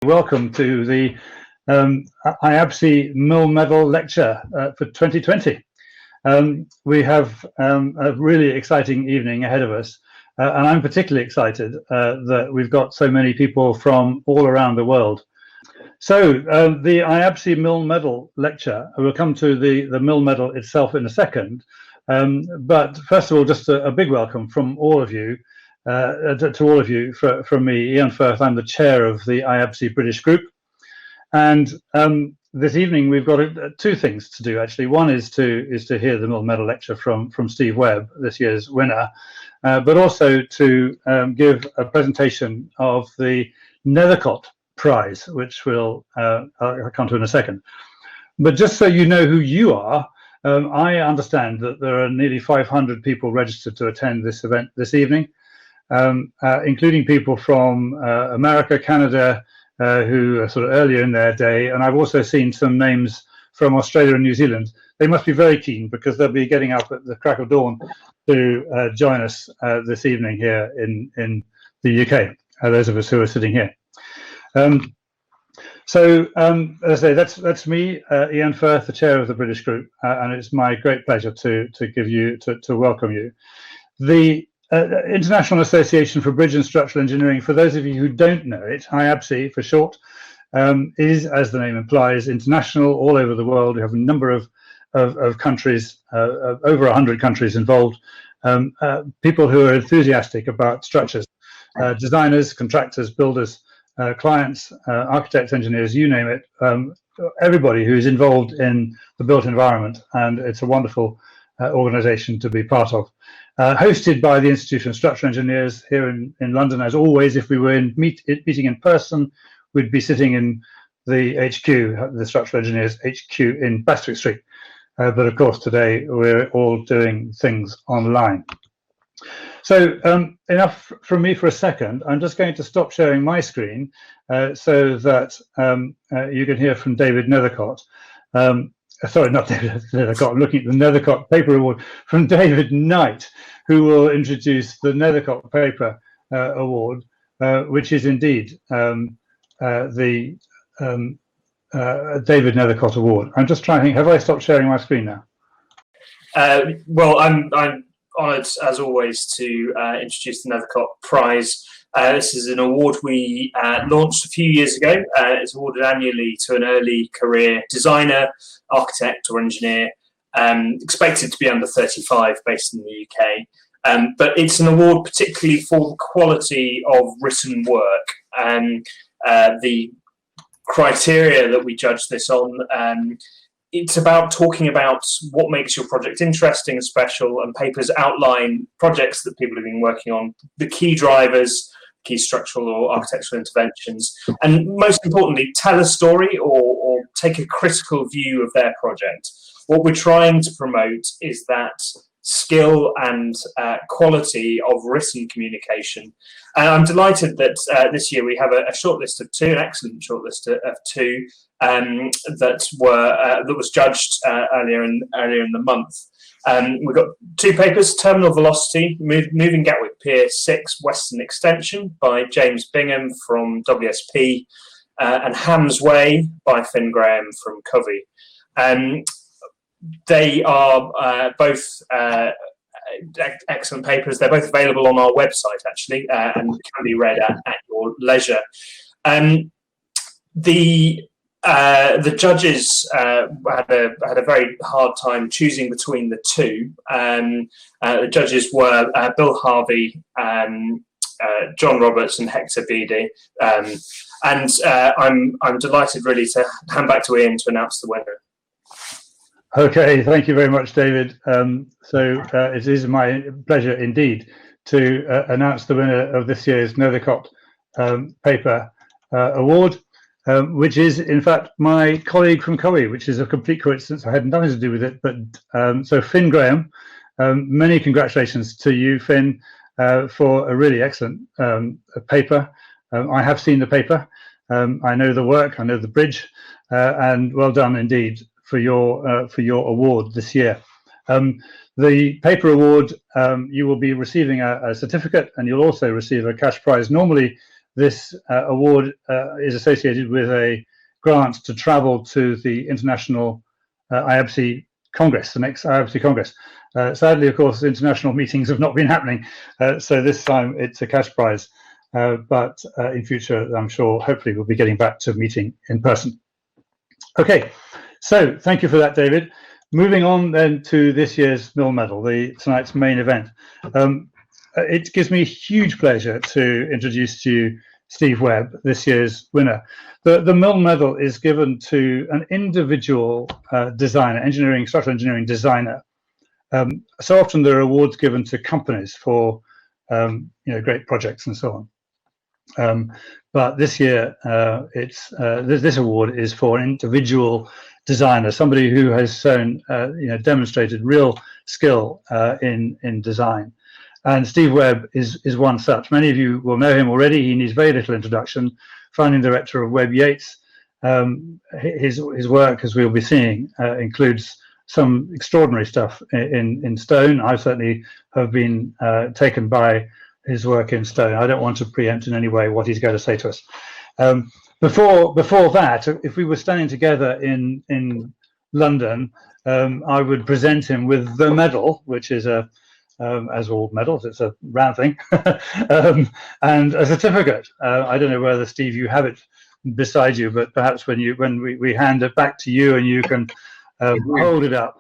Welcome to the IABSE Milne Medal Lecture for 2020. We have a really exciting evening ahead of us, and I'm particularly excited that we've got so many people from all around the world. So the IABSE Milne Medal Lecture, we'll come to the Milne Medal itself in a second, but first of all, just a big welcome from all of you. To all of you from me, Ian Firth. I'm the chair of the IABSE British Group, and this evening we've got two things to do. Actually, one is to hear the Milne Medal lecture from Steve Webb, this year's winner, but also to give a presentation of the Nethercott Prize, which I'll come to in a second. But just so you know who you are, I understand that there are nearly 500 people registered to attend this event this evening. Including people from America, Canada, who are sort of earlier in their day, and I've also seen some names from Australia and New Zealand. They must be very keen because they'll be getting up at the crack of dawn to join us this evening here in the UK, those of us who are sitting here. So as I say, that's me, Ian Firth, the chair of the British Group, and it's my great pleasure to welcome you. The International Association for Bridge and Structural Engineering, for those of you who don't know it, IABSE for short, is, as the name implies, international, all over the world. We have a number of countries, over 100 countries involved, people who are enthusiastic about structures, designers, contractors, builders, clients, architects, engineers, you name it, everybody who is involved in the built environment, and it's a wonderful organization to be part of. Hosted by the Institute of Structural Engineers here in London, as always. If we were meeting in person, we'd be sitting in the HQ, the Structural Engineers HQ in Bastwick Street. But of course, today we're all doing things online. So enough from me for a second. I'm just going to stop sharing my screen so that you can hear from David Nethercott. Sorry, not David Nethercott. I'm looking at the Nethercott Paper Award from David Knight, who will introduce the Nethercott Paper Award, which is indeed the David Nethercott Award. I'm just trying to think, have I stopped sharing my screen now? Well, I'm honoured, as always, to introduce the Nethercott Prize. This is an award we launched a few years ago. It's awarded annually to an early career designer, architect or engineer, expected to be under 35, based in the UK. But it's an award particularly for the quality of written work. The criteria that we judge this on, it's about talking about what makes your project interesting and special, and papers outline projects that people have been working on, the key drivers, key structural or architectural interventions, and most importantly, tell a story or take a critical view of their project. What we're trying to promote is that skill and quality of written communication. And I'm delighted that this year we have a shortlist of two, an excellent shortlist of two, that was judged earlier in the month. We've got two papers: Terminal Velocity, Moving Gatwick Pier 6 Western Extension by James Bingham from WSP, and Ham's Way by Finn Graham from Covey. They are both excellent papers. They're both available on our website, actually, and can be read at your leisure. The judges had a very hard time choosing between the two. The judges were Bill Harvey, John Roberts, and Hector Beattie. And I'm delighted, really, to hand back to Ian to announce the winner. Okay, thank you very much, David. So it is my pleasure indeed to announce the winner of this year's Nethercott Paper Award, which is in fact my colleague from Quarry, which is a complete coincidence. I had nothing to do with it, but so Finn Graham, many congratulations to you, Finn, for a really excellent paper. I have seen the paper. I know the work. I know the bridge, and well done indeed for your award this year. The paper award, you will be receiving a certificate, and you'll also receive a cash prize. Normally, this award is associated with a grant to travel to the International IABSE Congress, the next IABSE Congress. Sadly, of course, international meetings have not been happening, so this time it's a cash prize. But in future, I'm sure, hopefully, we'll be getting back to meeting in person. Okay, so thank you for that, David. Moving on then to this year's Milne Medal, tonight's main event. It gives me huge pleasure to introduce to you Steve Webb, this year's winner. The Milne Medal is given to an individual designer, structural engineering designer. So often there are awards given to companies for great projects and so on. But this year, this award is for an individual designer, somebody who has shown, demonstrated real skill in design. And Steve Webb is one such. Many of you will know him already. He needs very little introduction. Founding director of Webb Yates. His work, as we'll be seeing, includes some extraordinary stuff in stone. I certainly have been taken by his work in stone. I don't want to preempt in any way what he's going to say to us. Before that, if we were standing together in London, I would present him with the medal, which is as all medals, it's a round thing, and a certificate. I don't know whether, Steve, you have it beside you, but perhaps when we hand it back to you and you can hold it up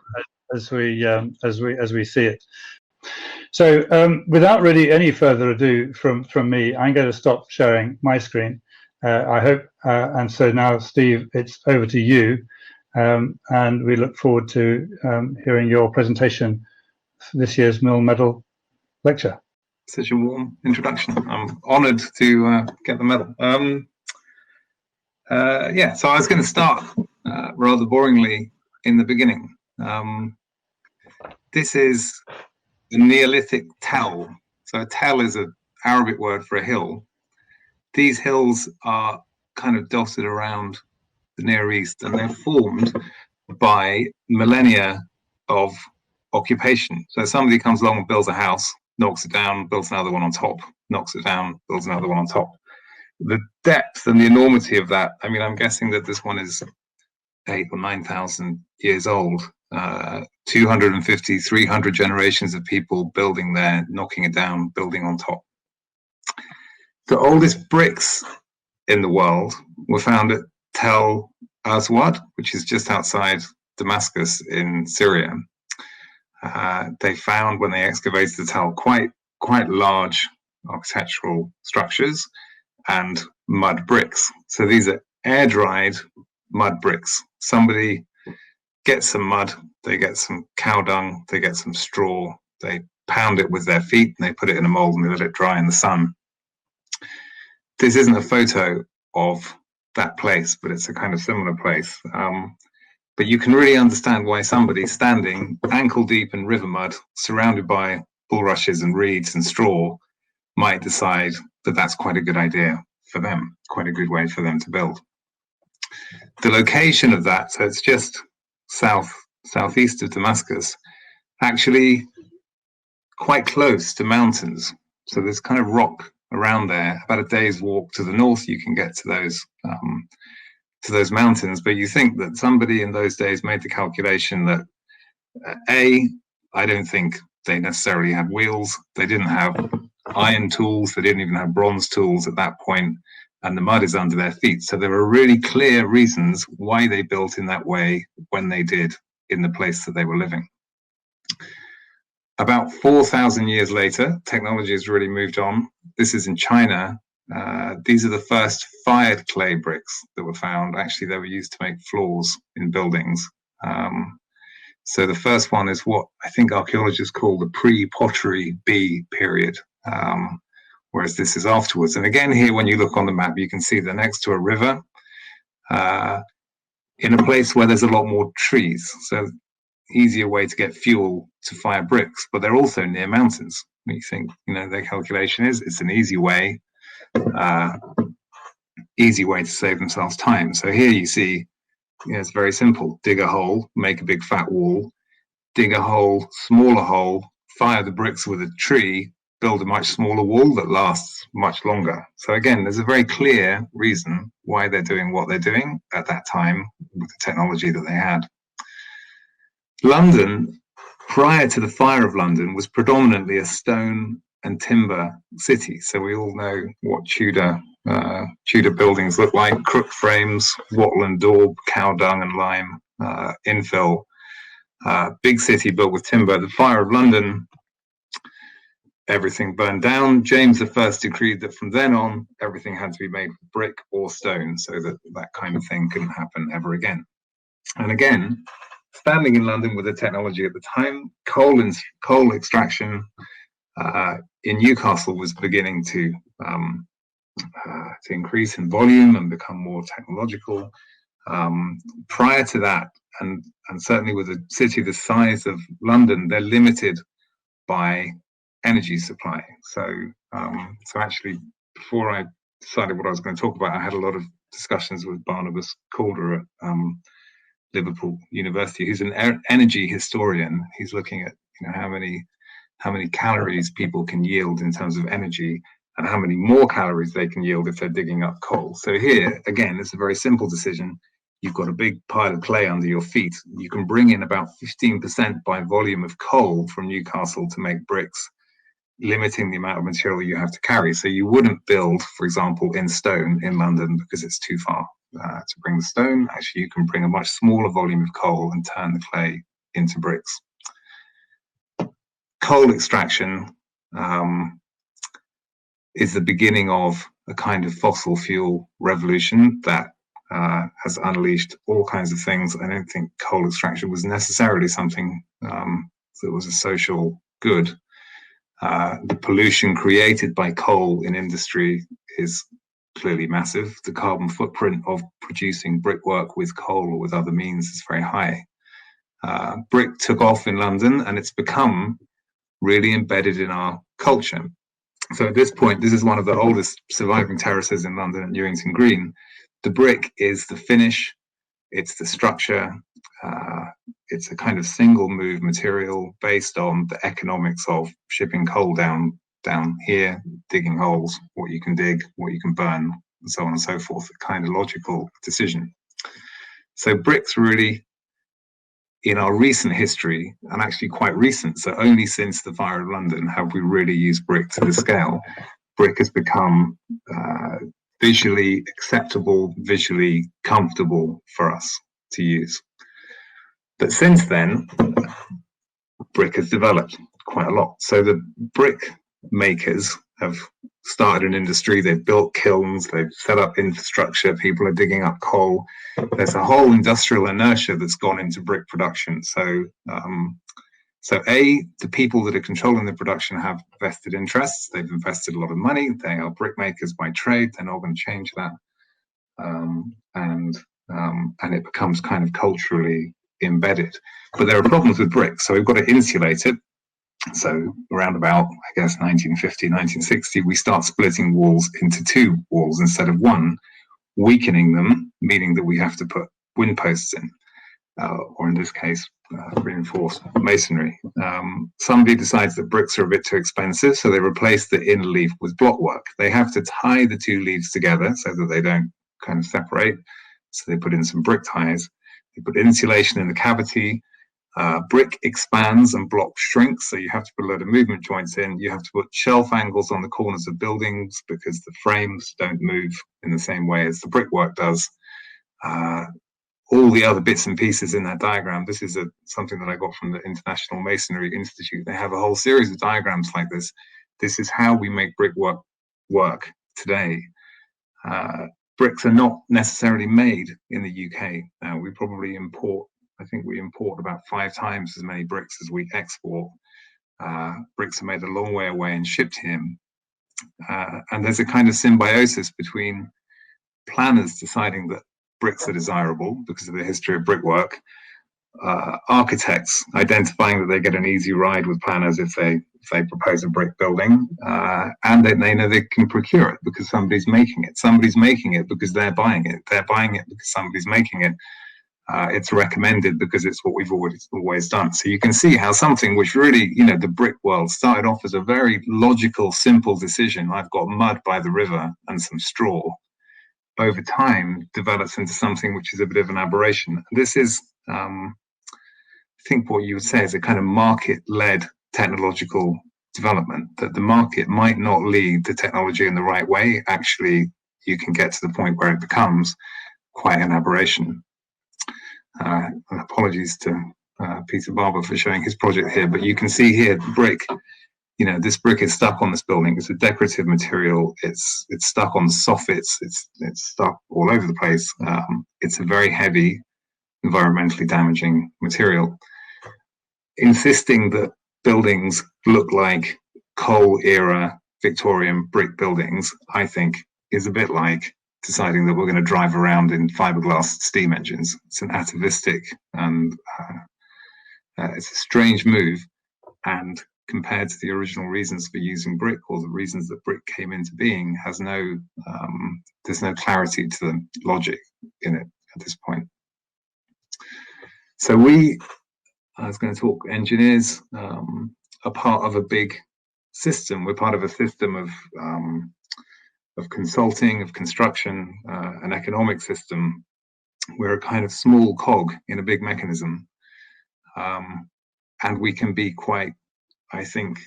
as we see it. So without really any further ado from me, I'm going to stop sharing my screen. I hope, and so now, Steve, it's over to you, and we look forward to hearing your presentation for this year's Milne Medal lecture. Such a warm introduction. I'm honoured to get the medal. So I was going to start rather boringly in the beginning. This is the Neolithic tell. So a tell is an Arabic word for a hill. These hills are kind of dotted around the Near East, and they're formed by millennia of occupation. So somebody comes along and builds a house, knocks it down, builds another one on top, knocks it down, builds another one on top. The depth and the enormity of that, I mean, I'm guessing that this one is 8,000 or 9,000 years old. 250, 300 generations of people building there, knocking it down, building on top. The oldest bricks in the world were found at Tel Aswad, which is just outside Damascus in Syria. They found, when they excavated the Tel, quite large architectural structures and mud bricks. So these are air-dried mud bricks. Somebody gets some mud, they get some cow dung, they get some straw, they pound it with their feet, and they put it in a mold and they let it dry in the sun. This isn't a photo of that place, but it's a kind of similar place. But you can really understand why somebody standing ankle deep in river mud, surrounded by bulrushes and reeds and straw, might decide that that's quite a good idea for them, quite a good way for them to build. The location of that, so it's just southeast of Damascus, actually quite close to mountains. So there's kind of rock around there. About a day's walk to the north, you can get to those mountains. But you think that somebody in those days made the calculation that I don't think they necessarily had wheels. They didn't have iron tools. They didn't even have bronze tools at that point, and the mud is under their feet. So there are really clear reasons why they built in that way when they did in the place that they were living. About 4,000 years later, technology has really moved on. This is in China. These are the first fired clay bricks that were found. Actually, they were used to make floors in buildings. So the first one is what I think archaeologists call the Pre-Pottery Bee Period, whereas this is afterwards. And again, here, when you look on the map, you can see they're next to a river in a place where there's a lot more trees. So easier way to get fuel to fire bricks, but they're also near mountains. You think, their calculation is it's an easy way to save themselves time. So here you see, it's very simple. Dig a hole, make a big fat wall, dig a hole, smaller hole, fire the bricks with a tree, build a much smaller wall that lasts much longer. So again, there's a very clear reason why they're doing what they're doing at that time with the technology that they had. London, prior to the fire of London, was predominantly a stone and timber city. So we all know what Tudor buildings look like: crook frames, wattle and daub, cow dung and lime, infill. Big city built with timber. The fire of London, everything burned down. James I decreed that from then on, everything had to be made with brick or stone, so that that kind of thing couldn't happen ever again. And again, standing in London with the technology at the time, coal extraction in Newcastle was beginning to increase in volume and become more technological. Prior to that, and certainly with a city the size of London, they're limited by energy supply. So actually, before I decided what I was going to talk about, I had a lot of discussions with Barnabas Calder at Liverpool University, who's an energy historian. He's looking at how many calories people can yield in terms of energy, and how many more calories they can yield if they're digging up coal. So here, again, it's a very simple decision. You've got a big pile of clay under your feet. You can bring in about 15% by volume of coal from Newcastle to make bricks, limiting the amount of material you have to carry. So you wouldn't build, for example, in stone in London because it's too far to bring the stone. Actually, you can bring a much smaller volume of coal and turn the clay into bricks. Coal extraction is the beginning of a kind of fossil fuel revolution that has unleashed all kinds of things. I don't think coal extraction was necessarily something that was a social good. The pollution created by coal in industry is clearly massive. The carbon footprint of producing brickwork with coal or with other means is very high. Brick took off in London, and it's become really embedded in our culture. So at this point, this is one of the oldest surviving terraces in London at Newington Green. The brick is the finish, it's the structure, it's a kind of single move material based on the economics of shipping coal down here, digging holes, what you can dig, what you can burn, and so on and so forth, a kind of logical decision. So bricks really, in our recent history, and actually quite recent, so only since the fire of London have we really used brick to the scale. Brick has become visually acceptable, visually comfortable for us to use. But since then, brick has developed quite a lot. So the brick makers have started an industry, they've built kilns, they've set up infrastructure, people are digging up coal. There's a whole industrial inertia that's gone into brick production. So the people that are controlling the production have vested interests. They've invested a lot of money. They are brick makers by trade. They're not going to change that. And it becomes kind of culturally embedded. But there are problems with brick. So we've got to insulate it. So around about, I guess, 1950, 1960, we start splitting walls into two walls instead of one, weakening them, meaning that we have to put wind posts in, or in this case, reinforced masonry. Somebody decides that bricks are a bit too expensive, so they replace the inner leaf with blockwork. They have to tie the two leaves together so that they don't kind of separate. So they put in some brick ties. They put insulation in the cavity. Brick expands and block shrinks, so you have to put a load of movement joints in. You have to put shelf angles on the corners of buildings because the frames don't move in the same way as the brickwork does. All the other bits and pieces in that diagram, this is something that I got from the International Masonry Institute. They have a whole series of diagrams like this. This is how we make brickwork work today. Bricks are not necessarily made in the UK. We probably import, I think we import about 5 times as many bricks as we export. Bricks are made a long way away and shipped here. And there's a kind of symbiosis between planners deciding that bricks are desirable because of the history of brickwork, architects identifying that they get an easy ride with planners if they propose a brick building, and then they know they can procure it because somebody's making it. Somebody's making it because they're buying it. They're buying it because somebody's making it. it's recommended because it's what we've always done. So you can see how something which really, the brick world started off as a very logical, simple decision. I've got mud by the river and some straw. Over time, develops into something which is a bit of an aberration. This is, I think, what you would say is a kind of market-led technological development, that the market might not lead the technology in the right way. Actually, you can get to the point where it becomes quite an aberration. Apologies to Peter Barber for showing his project here, but you can see here the brick. This brick is stuck on this building. It's a decorative material. It's stuck on the soffits. It's stuck all over the place. It's a very heavy, environmentally damaging material. Insisting that buildings look like coal era Victorian brick buildings, I think, is a bit like deciding that we're going to drive around in fiberglass steam engines. It's an atavistic and it's a strange move. And compared to the original reasons for using brick, or the reasons that brick came into being, there's no clarity to the logic in it at this point. So I was going to talk, engineers are part of a big system. We're part of a system of consulting, of construction, an economic system. We're a kind of small cog in a big mechanism. And we can be quite, I think,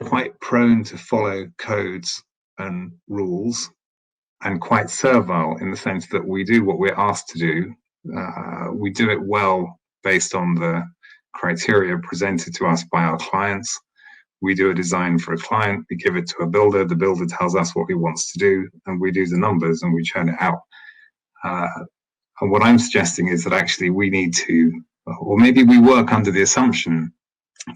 quite prone to follow codes and rules, and quite servile in the sense that we do what we're asked to do. We do it well based on the criteria presented to us by our clients. We do a design for a client, we give it to a builder, the builder tells us what he wants to do, and we do the numbers and we churn it out. And what I'm suggesting is that actually we need to, or maybe we work under the assumption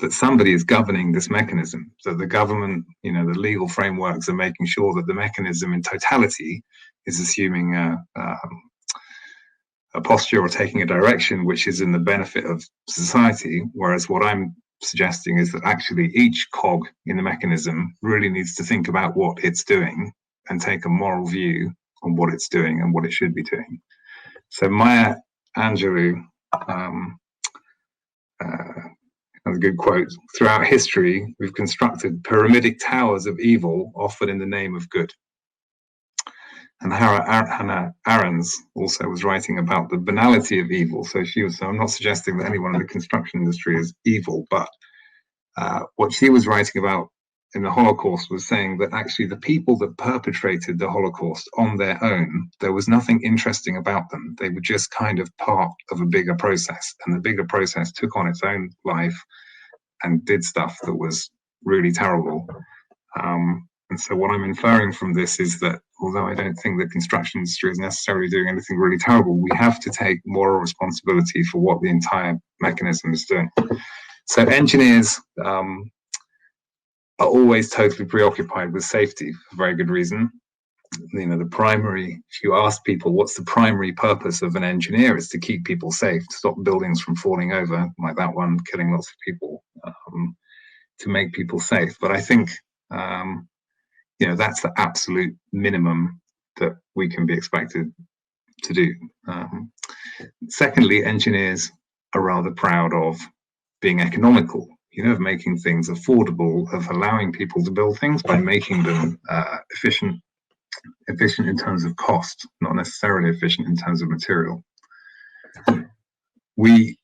that somebody is governing this mechanism, that the government, the legal frameworks are making sure that the mechanism in totality is assuming a posture or taking a direction which is in the benefit of society, whereas what I'm suggesting is that actually each cog in the mechanism really needs to think about what it's doing and take a moral view on what it's doing and what it should be doing. So Maya Angelou has a good quote: "Throughout history, we've constructed pyramidic towers of evil, often in the name of good." And Hannah Arendt also was writing about the banality of evil. So I'm not suggesting that anyone in the construction industry is evil, but what she was writing about in the Holocaust was saying that actually the people that perpetrated the Holocaust on their own, there was nothing interesting about them. They were just kind of part of a bigger process, and the bigger process took on its own life and did stuff that was really terrible. And so what I'm inferring from this is that although I don't think the construction industry is necessarily doing anything really terrible, we have to take moral responsibility for what the entire mechanism is doing. So engineers are always totally preoccupied with safety for very good reason. If you ask people what's the primary purpose of an engineer, is to keep people safe, to stop buildings from falling over, like that one, killing lots of people, to make people safe. But I think that's the absolute minimum that we can be expected to do. Secondly, engineers are rather proud of being economical, of making things affordable, of allowing people to build things by making them efficient in terms of cost, not necessarily efficient in terms of material. We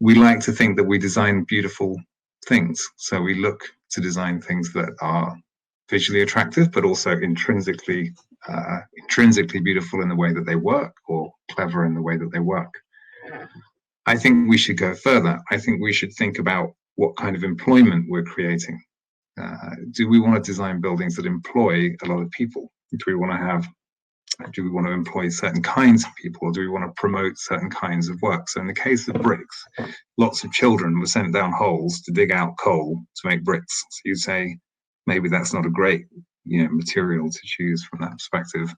like to think that we design beautiful things, so we look to design things that are visually attractive, but also intrinsically beautiful in the way that they work, or clever in the way that they work. I think we should go further. I think we should think about what kind of employment we're creating. Do we want to design buildings that employ a lot of people? Do we want to employ certain kinds of people, or do we want to promote certain kinds of work? So in the case of bricks, lots of children were sent down holes to dig out coal to make bricks. So you'd say, maybe that's not a great, material to choose from that perspective.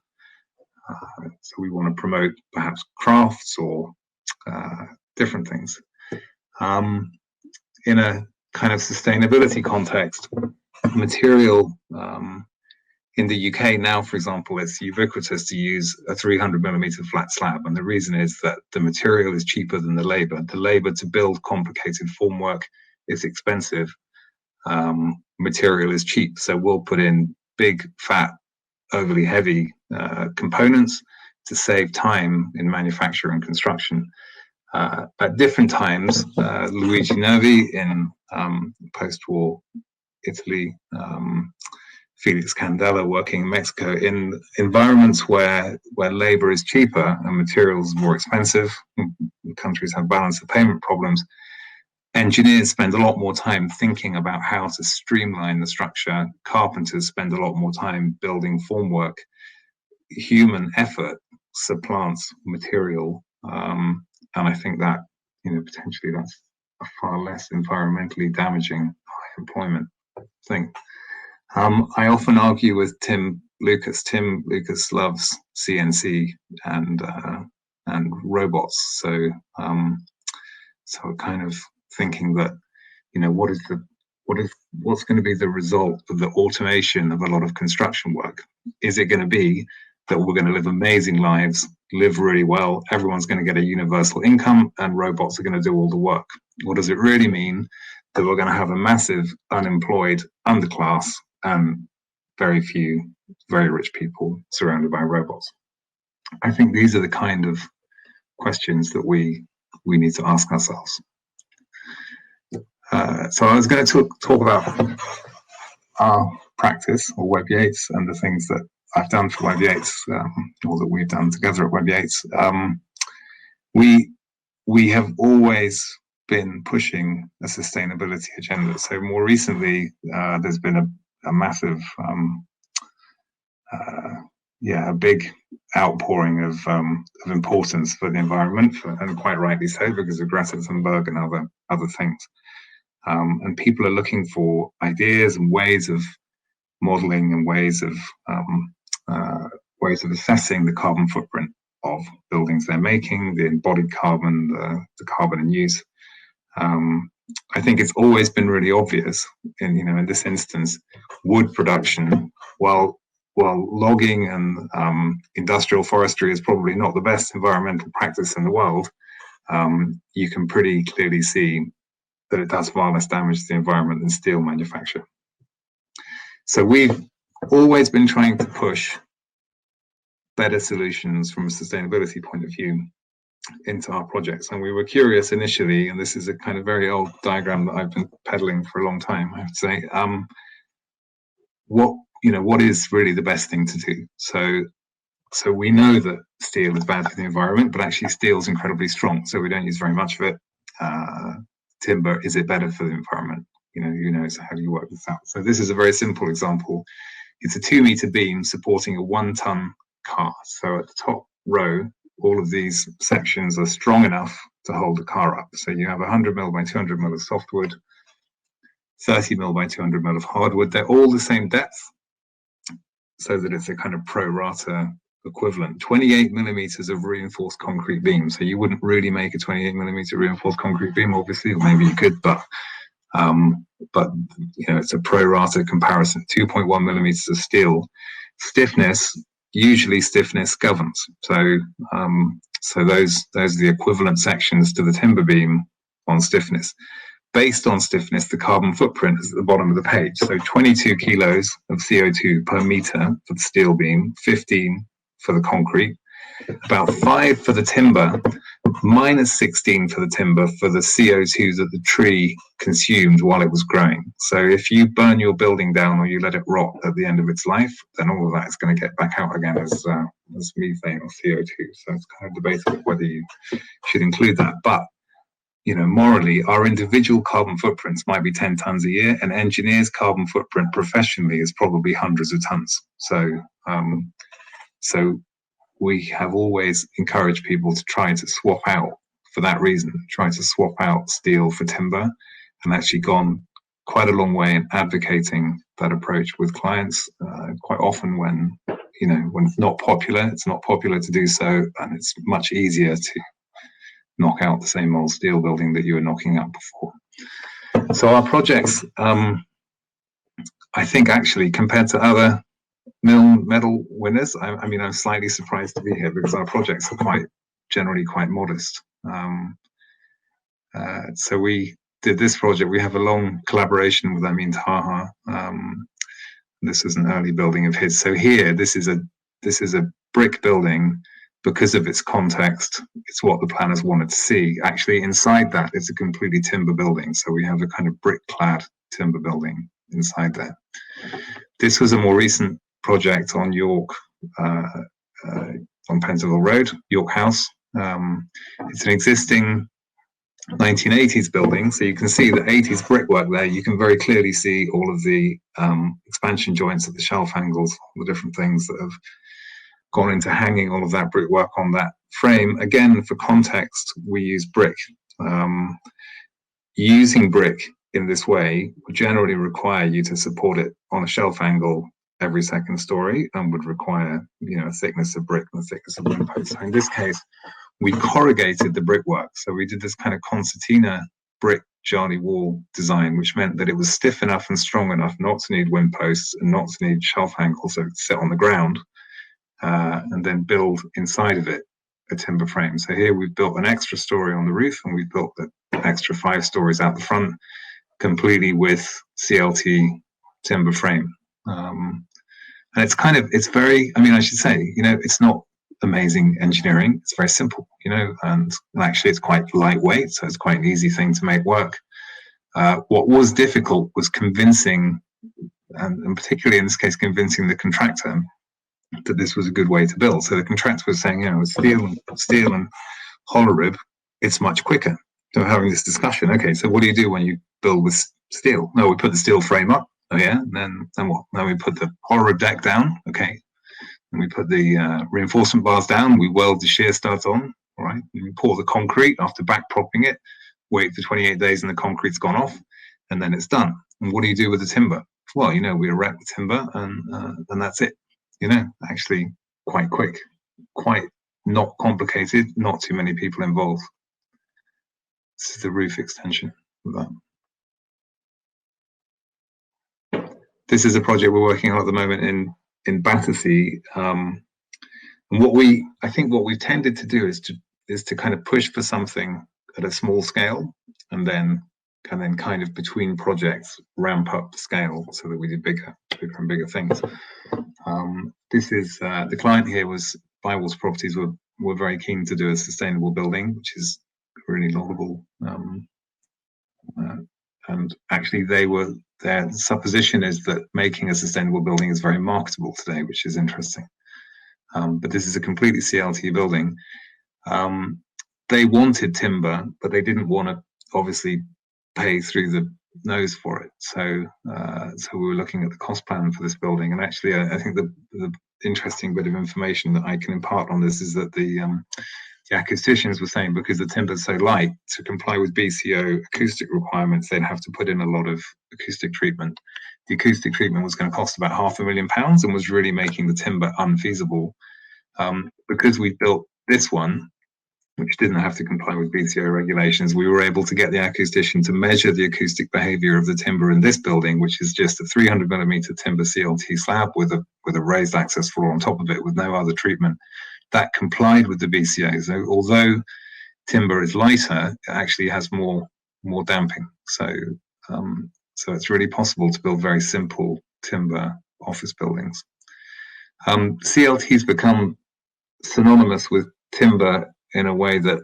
So we want to promote perhaps crafts or different things. In a kind of sustainability context, material in the UK now, for example, it's ubiquitous to use a 300mm flat slab. And the reason is that the material is cheaper than the labor. The labor to build complicated formwork is expensive. Material is cheap. So we'll put in big, fat, overly heavy components to save time in manufacture and construction. At different times, Luigi Nervi in post-war Italy, Felix Candela working in Mexico, in environments where labor is cheaper and materials more expensive, countries have balance of payment problems, engineers spend a lot more time thinking about how to streamline the structure. Carpenters spend a lot more time building formwork. Human effort supplants material, and I think that, potentially that's a far less environmentally damaging high employment thing. I often argue with Tim Lucas. Tim Lucas loves CNC and robots. So kind of thinking that, what's going to be the result of the automation of a lot of construction work? Is it going to be that we're going to live amazing lives, live really well, everyone's going to get a universal income, and robots are going to do all the work? Or does it really mean that we're going to have a massive unemployed underclass and very few very rich people surrounded by robots? I think these are the kind of questions that we need to ask ourselves. So I was going to talk about our practice, or Webb Yates, and the things that I've done for Webb Yates, or that we've done together at Webb Yates. We have always been pushing a sustainability agenda. So more recently, there's been a massive, a big outpouring of importance for the environment, and quite rightly so, because of Greta Thunberg and other things. And people are looking for ideas and ways of modeling and ways of assessing the carbon footprint of buildings they're making, the embodied carbon, the carbon in use. I think it's always been really obvious in this instance, wood production, while logging and industrial forestry is probably not the best environmental practice in the world, you can pretty clearly see that it does far less damage to the environment than steel manufacture. So we've always been trying to push better solutions from a sustainability point of view into our projects. And we were curious initially, and this is a kind of very old diagram that I've been peddling for a long time, I have to say, what is really the best thing to do? So we know that steel is bad for the environment, but actually steel is incredibly strong, so we don't use very much of it. Timber, is it better for the environment? Who knows? How do you work this out? So this is a very simple example. It's a 2-meter beam supporting a 1-ton car. So at the top row, all of these sections are strong enough to hold the car up. So you have 100 mil by 200 mil of softwood, 30 mil by 200 mil of hardwood. They're all the same depth, so that it's a kind of pro rata equivalent. 28 millimeters of reinforced concrete beam. So you wouldn't really make a 28 millimeter reinforced concrete beam, obviously, or maybe you could, but it's a pro rata comparison. 2.1 millimeters of steel. Stiffness, usually stiffness governs. So those are the equivalent sections to the timber beam on stiffness. Based on stiffness, the carbon footprint is at the bottom of the page. So 22 kilos of CO2 per meter for the steel beam, 15 for the concrete, about 5 for the timber, minus 16 for the timber for the CO2 that the tree consumed while it was growing. So if you burn your building down or you let it rot at the end of its life, then all of that is going to get back out again as methane or CO2. So it's kind of debatable whether you should include that. But morally, our individual carbon footprints might be 10 tons a year. An engineer's carbon footprint professionally is probably hundreds of tons. So we have always encouraged people to try to swap out, for that reason, try to swap out steel for timber, and actually gone quite a long way in advocating that approach with clients. Quite often when it's not popular to do so, and it's much easier to knock out the same old steel building that you were knocking out before. So our projects, I think, actually, compared to other Milne medal winners. I mean, I'm slightly surprised to be here because our projects are generally quite modest. So we did this project. We have a long collaboration with Amin Taha. This is an early building of his. So here, this is a brick building because of its context. It's what the planners wanted to see. Actually, inside that, it's a completely timber building. So we have a kind of brick-clad timber building inside there. This was a more recent project on York, on Pentonville Road, York House. It's an existing 1980s building, so you can see the 80s brickwork there. You can very clearly see all of the expansion joints at the shelf angles, all the different things that have gone into hanging all of that brickwork on that frame. Again, for context, we use brick. Using brick in this way would generally require you to support it on a shelf angle every second story, and would require, a thickness of brick and a thickness of wind post. So in this case, we corrugated the brickwork. So we did this kind of concertina brick jardy wall design, which meant that it was stiff enough and strong enough not to need wind posts and not to need shelf angles, so it could sit on the ground and then build inside of it a timber frame. So here we've built an extra story on the roof, and we've built the extra 5 stories out the front, completely with CLT timber frame. And it's very, I should say, it's not amazing engineering. It's very simple, and actually it's quite lightweight, so it's quite an easy thing to make work. What was difficult was convincing, and particularly in this case, convincing the contractor that this was a good way to build. So the contractor was saying, with steel and hollow rib, it's much quicker. So we're having this discussion. Okay, so what do you do when you build with steel? No, we put the steel frame up. Oh yeah, and then what? Then we put the hollow rib deck down. Okay, and we put the reinforcement bars down. We weld the shear studs on. All right, we pour the concrete after back propping it. Wait for 28 days, and the concrete's gone off, and then it's done. And what do you do with the timber? Well, we erect the timber, and that's it. Actually quite quick, quite not complicated, not too many people involved. This is the roof extension of that. This is a project we're working on at the moment in Battersea. And what we've tended to do is to kind of push for something at a small scale, and then kind of between projects ramp up the scale so that we did bigger and bigger things. This is the client here was Bywall's Properties were very keen to do a sustainable building, which is really laudable. And actually their supposition is that making a sustainable building is very marketable today, which is interesting. But this is a completely CLT building. They wanted timber, but they didn't want to obviously pay through the nose for it. So we were looking at the cost plan for this building. And actually, I think the interesting bit of information that I can impart on this is that the acousticians were saying, because the timber is so light, to comply with BCO acoustic requirements, they'd have to put in a lot of acoustic treatment. The acoustic treatment was going to cost about £500,000 and was really making the timber unfeasible. Because we built this one, which didn't have to comply with BCO regulations, we were able to get the acoustician to measure the acoustic behavior of the timber in this building, which is just a 300mm timber CLT slab with a raised access floor on top of it with no other treatment. That complied with the BCA. So although timber is lighter, it actually has more damping. So it's really possible to build very simple timber office buildings. CLT's become synonymous with timber in a way that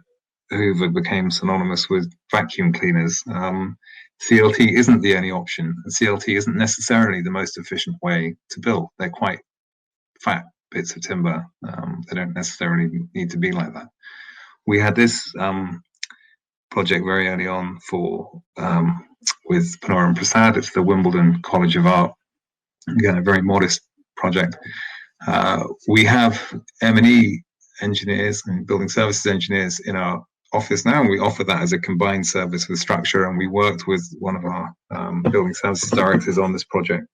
Hoover became synonymous with vacuum cleaners. CLT isn't the only option, and CLT isn't necessarily the most efficient way to build. They're quite fat bits of timber. They don't necessarily need to be like that. We had this project very early on with Panora and Prasad. It's the Wimbledon College of Art. Again, a very modest project. We have M&E engineers and building services engineers in our office now, and we offer that as a combined service with structure. And we worked with one of our building services directors on this project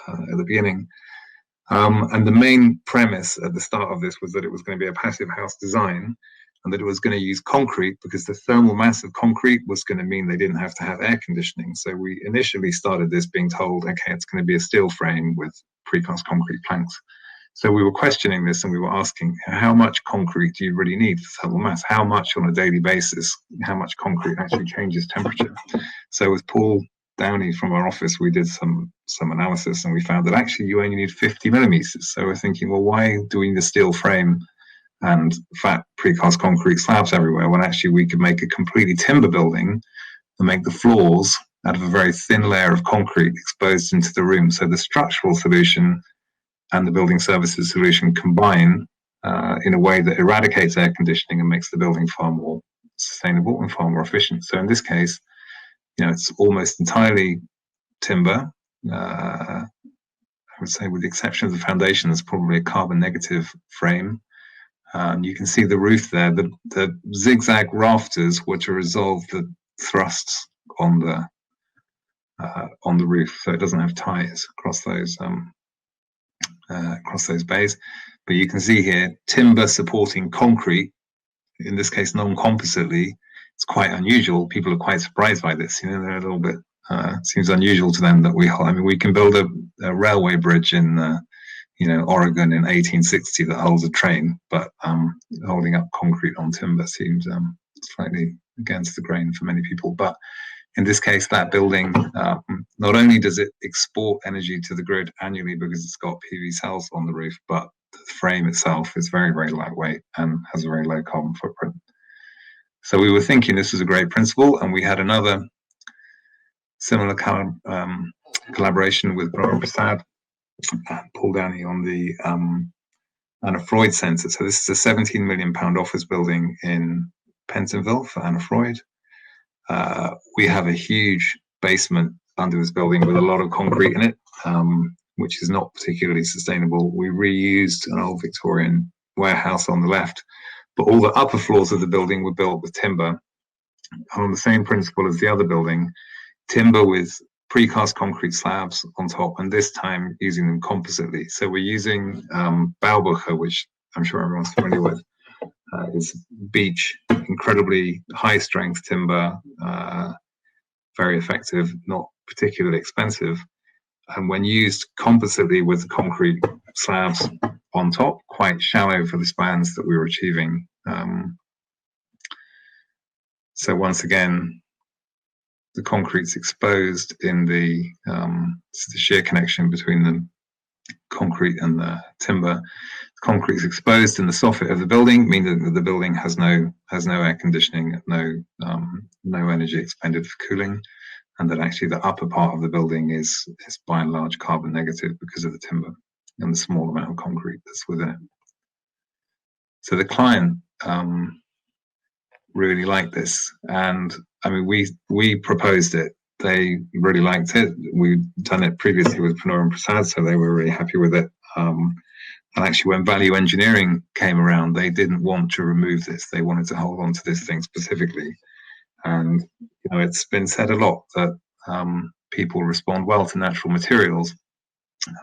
at the beginning. And the main premise at the start of this was that it was going to be a passive house design, and that it was going to use concrete because the thermal mass of concrete was going to mean they didn't have to have air conditioning. So we initially started this being told, okay, it's going to be a steel frame with precast concrete planks. So we were questioning this, and we were asking, how much concrete do you really need for thermal mass? How much on a daily basis? How much concrete actually changes temperature? So with Paul Downey from our office, we did some analysis, and we found that actually you only need 50 millimeters. So we're thinking, well, why do we need a steel frame and fat precast concrete slabs everywhere when actually we could make a completely timber building and make the floors out of a very thin layer of concrete exposed into the room? So the structural solution and the building services solution combine in a way that eradicates air conditioning and makes the building far more sustainable and far more efficient. So in this case, it's almost entirely timber. I would say, with the exception of the foundation, there's probably a carbon negative frame. You can see the roof there. The zigzag rafters were to resolve the thrusts on the roof, so it doesn't have ties across those bays. But you can see here timber supporting concrete, in this case non-compositely. It's quite unusual. People are quite surprised by this. They're a little bit seems unusual to them that we can build a railway bridge in Oregon in 1860 that holds a train, but holding up concrete on timber seems slightly against the grain for many people. But in this case, that building, not only does it export energy to the grid annually because it's got PV cells on the roof, but the frame itself is very, very lightweight and has a very low carbon footprint. So we were thinking this was a great principle, and we had another similar collaboration with Brother Prasad and Paul Downey on the Anna Freud Centre. So this is a £17 million office building in Pentonville for Anna Freud. We have a huge basement under this building with a lot of concrete in it, which is not particularly sustainable. We reused an old Victorian warehouse on the left, but all the upper floors of the building were built with timber on the same principle as the other building, timber with precast concrete slabs on top, and this time using them compositely. So we're using Baubucher, which I'm sure everyone's familiar with. Is beech, incredibly high strength timber, very effective, not particularly expensive. And when used compositely with concrete slabs on top, quite shallow for the spans that we were achieving. So once again, the concrete's exposed in the shear connection between the concrete and the timber. The concrete is exposed in the soffit of the building, meaning that the building has no air conditioning, no energy expended for cooling, and that actually the upper part of the building is by and large carbon negative because of the timber and the small amount of concrete that's within it. So the client really liked this, and I mean we proposed it. They really liked it. We'd done it previously with Pranur and Prasad, so they were really happy with it. And actually, when value engineering came around, they didn't want to remove this. They wanted to hold on to this thing specifically. And it's been said a lot that people respond well to natural materials.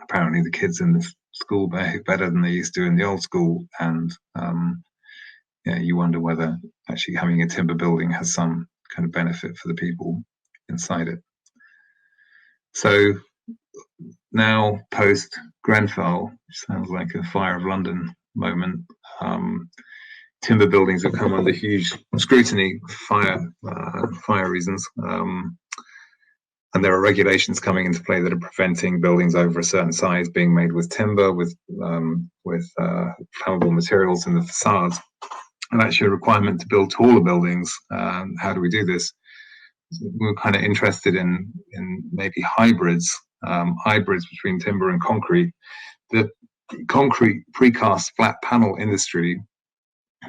Apparently, the kids in the school behave better than they used to in the old school. And you wonder whether actually having a timber building has some kind of benefit for the people inside it. So now, post Grenfell, which sounds like a Fire of London moment, timber buildings have come under huge scrutiny for fire reasons, and there are regulations coming into play that are preventing buildings over a certain size being made with timber, with flammable materials in the facades, and actually a requirement to build taller buildings. How do we do this? We're kind of interested in maybe hybrids between timber and concrete. The concrete precast flat panel industry,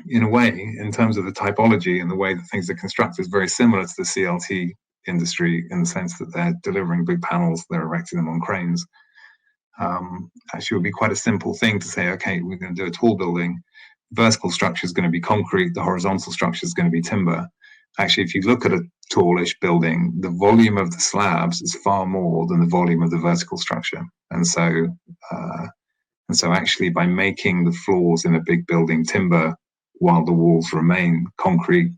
in a way, in terms of the typology and the way that things are constructed, is very similar to the CLT industry in the sense that they're delivering big panels, they're erecting them on cranes. Actually, it would be quite a simple thing to say, okay, we're going to do a tall building. The vertical structure is going to be concrete, the horizontal structure is going to be timber. Actually, if you look at a tallish building, the volume of the slabs is far more than the volume of the vertical structure. And so actually, by making the floors in a big building timber while the walls remain concrete,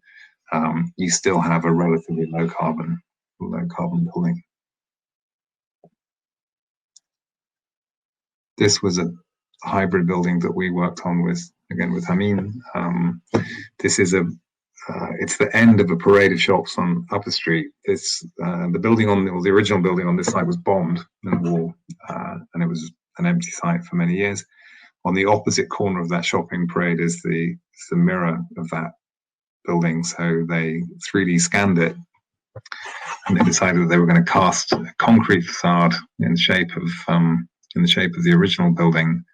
you still have a relatively low carbon building. This was a hybrid building that we worked on with Amin. This is it's the end of a parade of shops on Upper Street. The building the original building on this site was bombed in the war, and it was an empty site for many years. On the opposite corner of that shopping parade is the mirror of that building. So they 3D scanned it, and they decided that they were going to cast a concrete facade in the shape of the original building,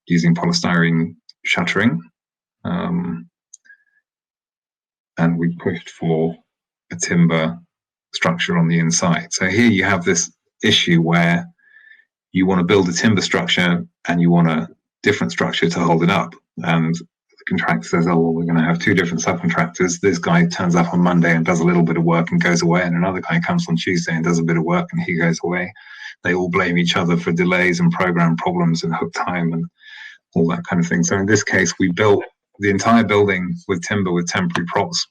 using polystyrene shuttering. And we pushed for a timber structure on the inside. So here you have this issue where you want to build a timber structure and you want a different structure to hold it up. And the contractor says, oh, well, we're going to have two different subcontractors. This guy turns up on Monday and does a little bit of work and goes away. And another guy comes on Tuesday and does a bit of work and he goes away. They all blame each other for delays and program problems and hook time and all that kind of thing. So in this case, we built the entire building with timber with temporary props,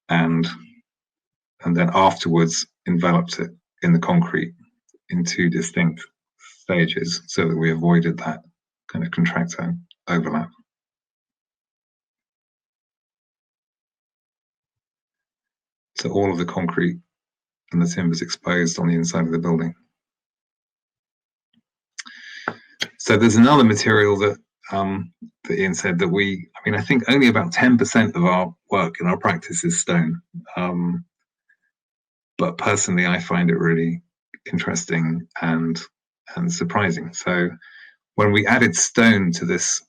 and then afterwards enveloped it in the concrete in two distinct stages so that we avoided that kind of contractor overlap. So all of the concrete and the timber is exposed on the inside of the building. So there's another material that Ian said that I think only about 10% of our work in our practice is stone. But personally, I find it really interesting and surprising. So when we added stone to this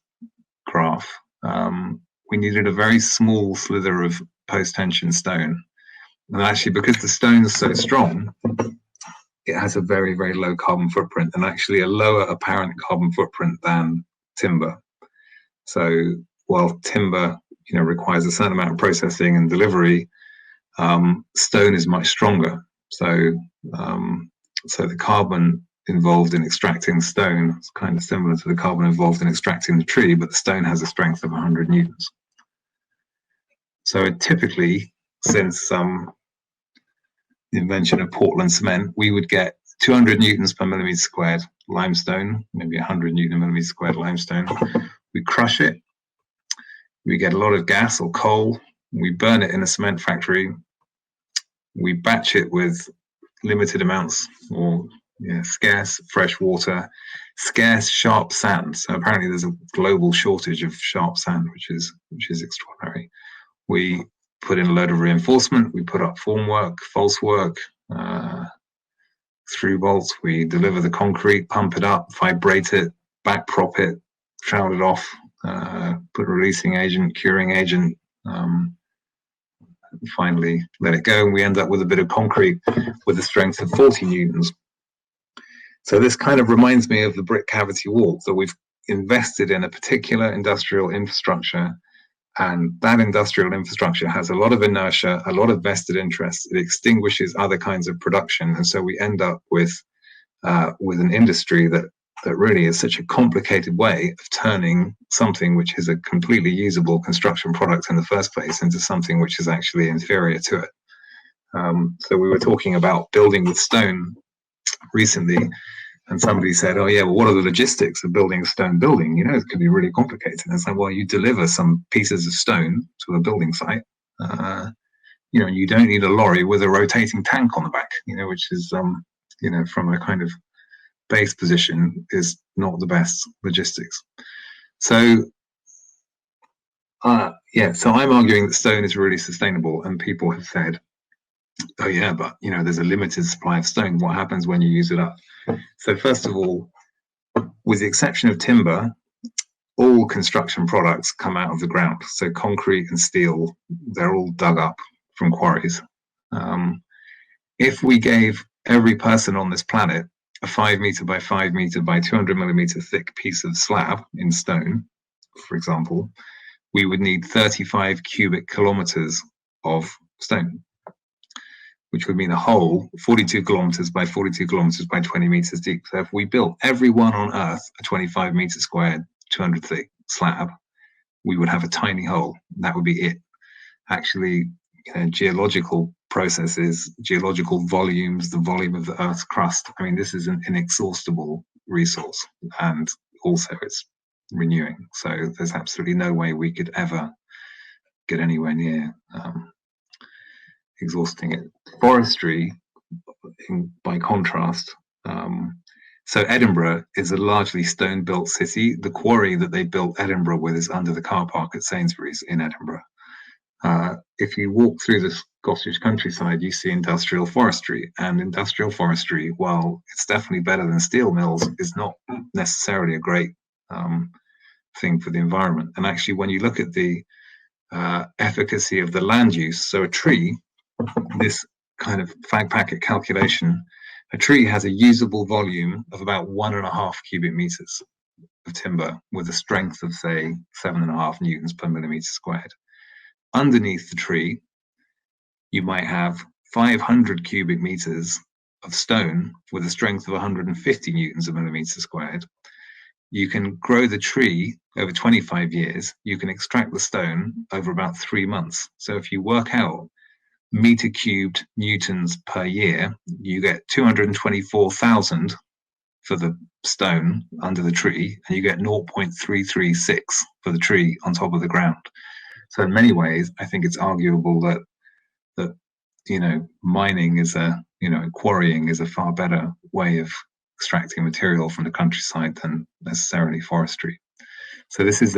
graph, we needed a very small slither of post-tension stone. And actually, because the stone is so strong, it has a very, very low carbon footprint, and actually a lower apparent carbon footprint than timber. So while timber, requires a certain amount of processing and delivery, stone is much stronger. So the carbon involved in extracting stone is kind of similar to the carbon involved in extracting the tree, but the stone has a strength of 100 newtons. So typically, since the invention of Portland cement, we would get 200 newtons per millimeter squared limestone, maybe 100 newton per millimeter squared limestone. We crush it, we get a lot of gas or coal, we burn it in a cement factory, we batch it with limited amounts or scarce fresh water, scarce sharp sand. So apparently there's a global shortage of sharp sand, which is extraordinary. We put in a load of reinforcement, we put up formwork, false work, through bolts, we deliver the concrete, pump it up, vibrate it, back prop it, trowel it off, put releasing agent, curing agent, finally let it go, and we end up with a bit of concrete with a strength of 40 newtons. So this kind of reminds me of the brick cavity wall, that we've invested in a particular industrial infrastructure, and that industrial infrastructure has a lot of inertia, a lot of vested interests. It extinguishes other kinds of production, and so we end up with an industry that really is such a complicated way of turning something which is a completely usable construction product in the first place into something which is actually inferior to it. So we were talking about building with stone recently, and somebody said, oh yeah, well, what are the logistics of building a stone building? It could be really complicated. And it's like, well, you deliver some pieces of stone to a building site, you don't need a lorry with a rotating tank on the back, which is, from a kind of base position is not the best logistics. So, so I'm arguing that stone is really sustainable, and people have said, oh yeah, but there's a limited supply of stone. What happens when you use it up? So first of all, with the exception of timber, all construction products come out of the ground. So concrete and steel, they're all dug up from quarries. If we gave every person on this planet a 5 meter by 5 meter by 200 millimeter thick piece of slab in stone, for example, we would need 35 cubic kilometers of stone, which would mean a hole 42 kilometers by 42 kilometers by 20 meters deep. So if we built everyone on Earth a 25 meter squared, 200 thick slab, we would have a tiny hole. That would be it. Actually, geological processes, geological volumes, the volume of the Earth's crust. I mean, this is an inexhaustible resource, and also it's renewing. So there's absolutely no way we could ever get anywhere near exhausting it. Forestry, by contrast, so Edinburgh is a largely stone-built city. The quarry that they built Edinburgh with is under the car park at Sainsbury's in Edinburgh. If you walk through the Scottish countryside, you see industrial forestry, and industrial forestry, while it's definitely better than steel mills, is not necessarily a great thing for the environment. And actually, when you look at the efficacy of the land use, so a tree, this kind of fag packet calculation, a tree has a usable volume of about 1.5 cubic meters of timber with a strength of, say, 7.5 newtons per millimeter squared. Underneath the tree, you might have 500 cubic meters of stone with a strength of 150 newtons a millimeter squared. You can grow the tree over 25 years. You can extract the stone over about 3 months. So if you work out meter cubed newtons per year, you get 224,000 for the stone under the tree, and you get 0.336 for the tree on top of the ground. So in many ways, I think it's arguable that mining is quarrying is a far better way of extracting material from the countryside than necessarily forestry. So this is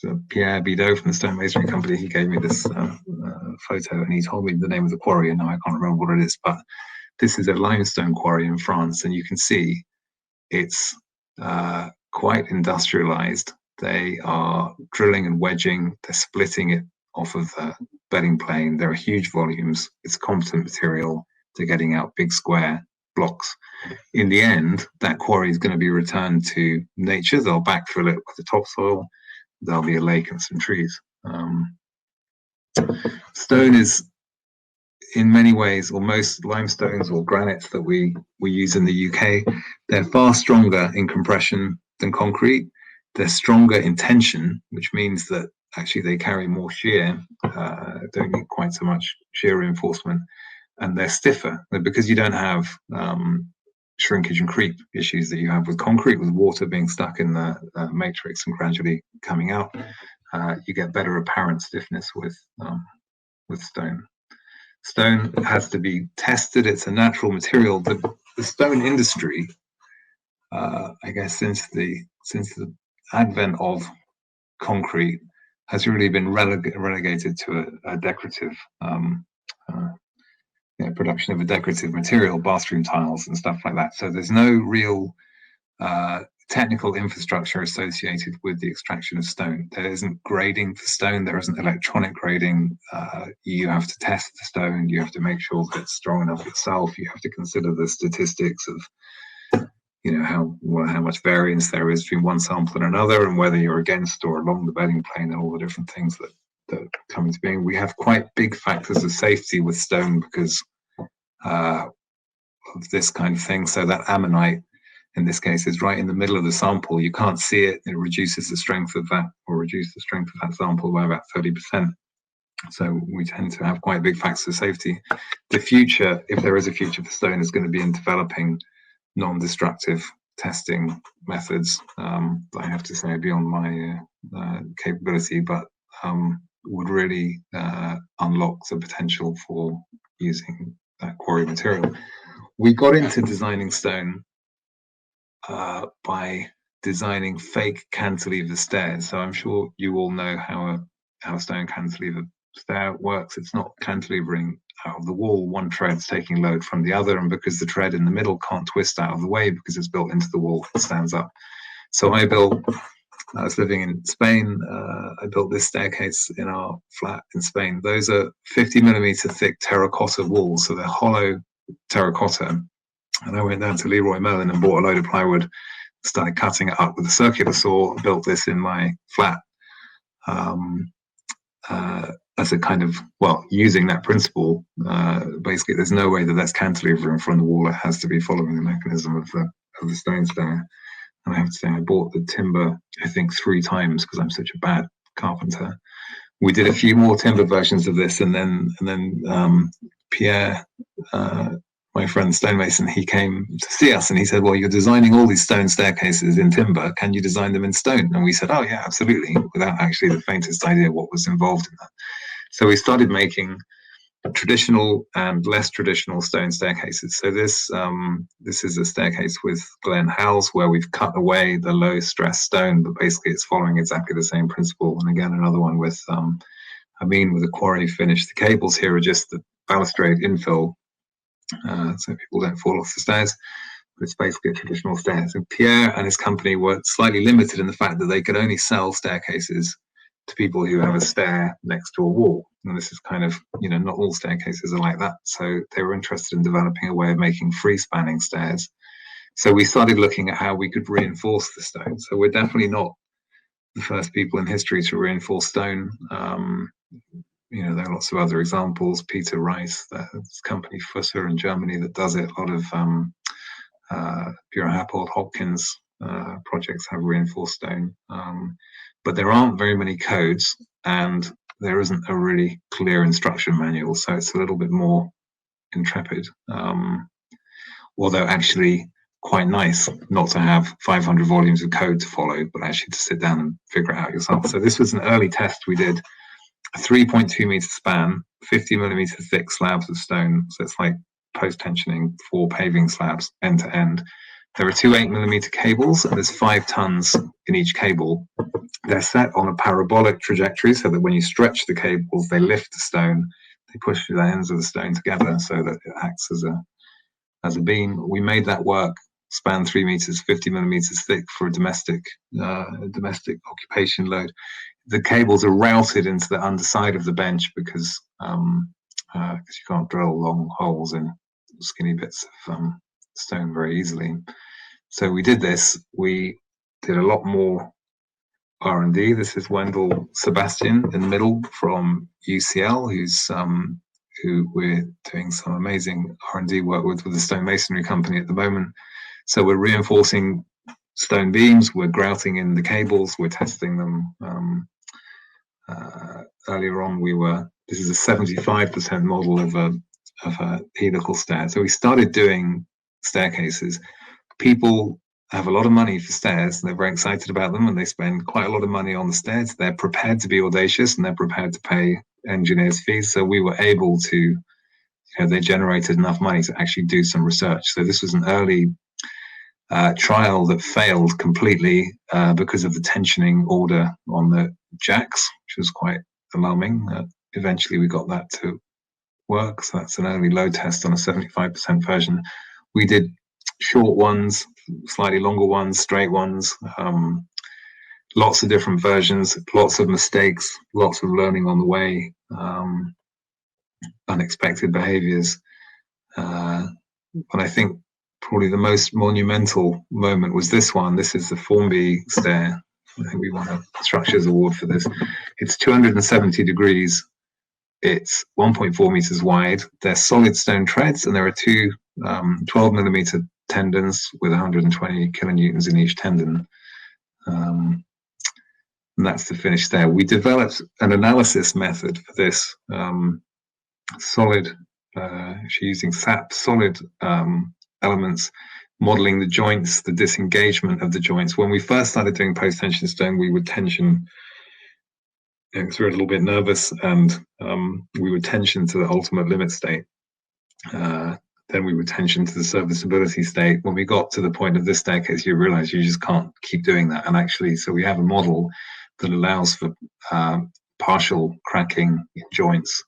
so Pierre Bidot from the stonemasonry company. He gave me this photo, and he told me the name of the quarry, and now I can't remember what it is, but this is a limestone quarry in France, and you can see it's quite industrialized. They are drilling and wedging, they're splitting it off of the bedding plane. There are huge volumes, it's competent material, they're getting out big square blocks. In the end, that quarry is going to be returned to nature. They'll backfill it with the topsoil, there'll be a lake and some trees. Stone is, in many ways, or most limestones or granites that we use in the UK, they're far stronger in compression than concrete. They're stronger in tension, which means that actually they carry more shear, don't need quite so much shear reinforcement, and they're stiffer. But because you don't have shrinkage and creep issues that you have with concrete, with water being stuck in the matrix and gradually coming out, you get better apparent stiffness with stone. Stone has to be tested. It's a natural material. The stone industry, I guess, since the advent of concrete, has really been relegated to a decorative production of a decorative material, bathroom tiles and stuff like that. So there's no real technical infrastructure associated with the extraction of stone. There isn't grading for stone. There isn't electronic grading. You have to test the stone. You have to make sure that it's strong enough itself. You have to consider the statistics of how much variance there is between one sample and another, and whether you're against or along the bedding plane, and all the different things that come into being. We have quite big factors of safety with stone because of this kind of thing. So that ammonite, in this case, is right in the middle of the sample. You can't see it. It reduces the strength of that, or reduce the strength of that sample by about 30%. So we tend to have quite big factors of safety. The future, if there is a future for stone, is going to be in developing non-destructive testing methods. I have to say, beyond my capability, but would really unlock the potential for using that quarry material. We got into designing stone by designing fake cantilever stairs. So I'm sure you all know how a stone cantilever stair works. It's not cantilevering out of the wall. One thread's taking load from the other, and because the thread in the middle can't twist out of the way because it's built into the wall, it stands up. So I was living in Spain. I built this staircase in our flat in Spain. Those are 50mm thick terracotta walls, so they're hollow terracotta. And I went down to Leroy Merlin and bought a load of plywood, started cutting it up with a circular saw, built this in my flat. As a kind of, using that principle, basically there's no way that that's cantilevering from the wall. It has to be following the mechanism of the stone stair. And I have to say, I bought the timber, I think, 3 times because I'm such a bad carpenter. We did a few more timber versions of this, and then Pierre, my friend stonemason, he came to see us and he said, well, you're designing all these stone staircases in timber, can you design them in stone? And we said, oh yeah, absolutely, without actually the faintest idea what was involved in that. So we started making traditional and less traditional stone staircases. So this is a staircase with Glen Howells, where we've cut away the low stress stone, but basically it's following exactly the same principle. And again, another one with with a quarry finish. The cables here are just the balustrade infill, so people don't fall off the stairs. But it's basically a traditional stair. So Pierre and his company were slightly limited in the fact that they could only sell staircases to people who have a stair next to a wall. And this is kind of, not all staircases are like that. So they were interested in developing a way of making free spanning stairs. So we started looking at how we could reinforce the stone. So we're definitely not the first people in history to reinforce stone. There are lots of other examples. Peter Rice, there's a company Fusser in Germany that does it. A lot of Bureau Happold Hopkins projects have reinforced stone. But there aren't very many codes, and there isn't a really clear instruction manual, so it's a little bit more intrepid. Although actually quite nice not to have 500 volumes of code to follow, but actually to sit down and figure it out yourself. So this was an early test we did. A 3.2 meter span, 50 millimeter thick slabs of stone. So it's like post-tensioning 4 paving slabs end to end. There are 2 8mm cables, and there's 5 tons in each cable. They're set on a parabolic trajectory so that when you stretch the cables, they lift the stone. They push the ends of the stone together so that it acts as a beam. We made that work, span 3 meters, 50 millimeters thick for a domestic occupation load. The cables are routed into the underside of the bench because you can't drill long holes in skinny bits of stone very easily. So we did this. We did a lot more R&D. This is Wendell Sebastian in the middle from UCL, who we're doing some amazing R&D work with the stonemasonry company at the moment. So we're reinforcing stone beams, we're grouting in the cables, we're testing them. Earlier on, this is a 75% model of a helical stair. So we started doing staircases. People have a lot of money for stairs, and they're very excited about them, and they spend quite a lot of money on the stairs. They're prepared to be audacious, and they're prepared to pay engineers' fees. So we were able to, they generated enough money to actually do some research. So this was an early trial that failed completely because of the tensioning order on the jacks, which was quite alarming. Eventually we got that to work. So that's an early load test on a 75% version. We did short ones, slightly longer ones, straight ones, lots of different versions, lots of mistakes, lots of learning on the way, unexpected behaviors. But I think probably the most monumental moment was this one. This is the Formby stair. I think we won a Structures Award for this. It's 270 degrees. It's 1.4 meters wide. They're solid stone treads, and there are 2 12mm tendons with 120 kilonewtons in each tendon. And that's the finished stair. We developed an analysis method for this solid, using SAP solid elements, modeling the joints, the disengagement of the joints. When we first started doing post-tension stone, we would tension, because we were a little bit nervous, and we would tension to the ultimate limit state. Then we would tension to the serviceability state. When we got to the point of this staircase, you realize you just can't keep doing that. And actually, so we have a model that allows for partial cracking in joints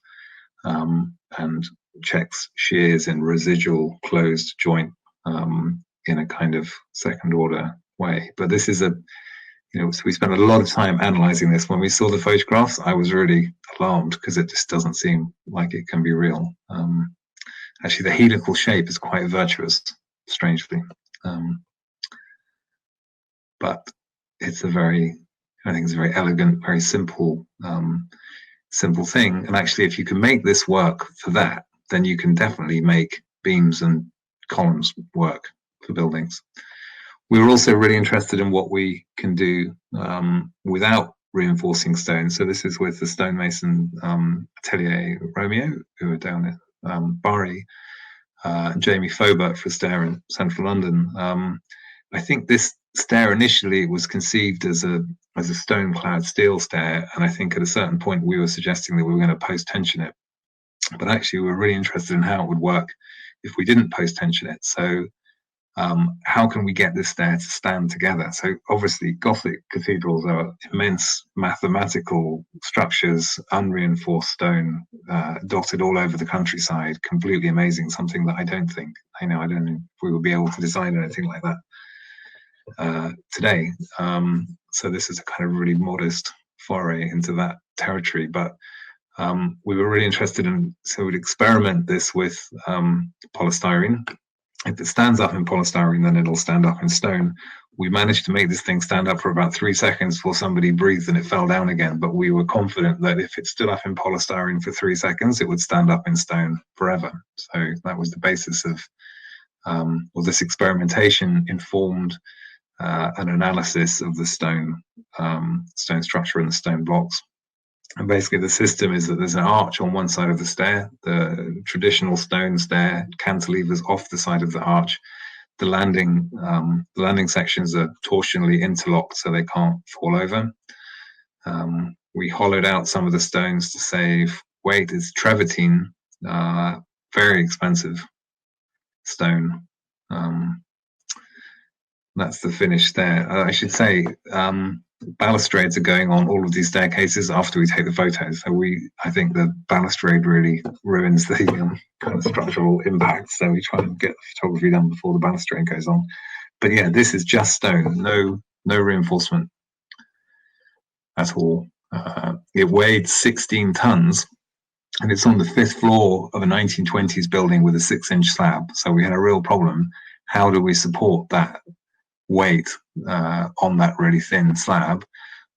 and checks shears in residual closed joint in a kind of second order way. But this is so we spent a lot of time analyzing this. When we saw the photographs, I was really alarmed because it just doesn't seem like it can be real. Actually, the helical shape is quite virtuous, strangely. But it's I think it's a very elegant, very simple thing. And actually, if you can make this work for that, then you can definitely make beams and columns work for buildings. We were also really interested in what we can do without reinforcing stone. So this is with the stonemason Atelier Romeo, who are down at Bari, Jamie Fobert for Stair in central London. I think this stair initially was conceived as a stone-clad steel stair, and I think at a certain point we were suggesting that we were going to post-tension it. But actually, we were really interested in how it would work if we didn't post-tension it. So how can we get this stair to stand together? So obviously Gothic cathedrals are immense mathematical structures, unreinforced stone, dotted all over the countryside, completely amazing, something that I don't know if we would be able to design anything like that today. So this is a kind of really modest foray into that territory, but we were really interested in, so we'd experiment this with polystyrene. If it stands up in polystyrene, then it'll stand up in stone. We managed to make this thing stand up for about 3 seconds before somebody breathed and it fell down again. But we were confident that if it stood up in polystyrene for 3 seconds, it would stand up in stone forever. So that was the basis of, this experimentation informed an analysis of the stone structure and the stone blocks. And basically the system is that there's an arch on one side of the stair, the traditional stone stair cantilevers off the side of the arch. The landing sections are torsionally interlocked so they can't fall over. We hollowed out some of the stones to save weight. It's travertine, very expensive stone. That's the finish there. I should say, balustrades are going on all of these staircases after we take the photos. So I think the balustrade really ruins the kind of structural impact. So we try and get the photography done before the balustrade goes on. But yeah, this is just stone, no reinforcement at all. It weighed 16 tons, and it's on the 5th floor of a 1920s building with a 6-inch slab. So we had a real problem. How do we support that weight on that really thin slab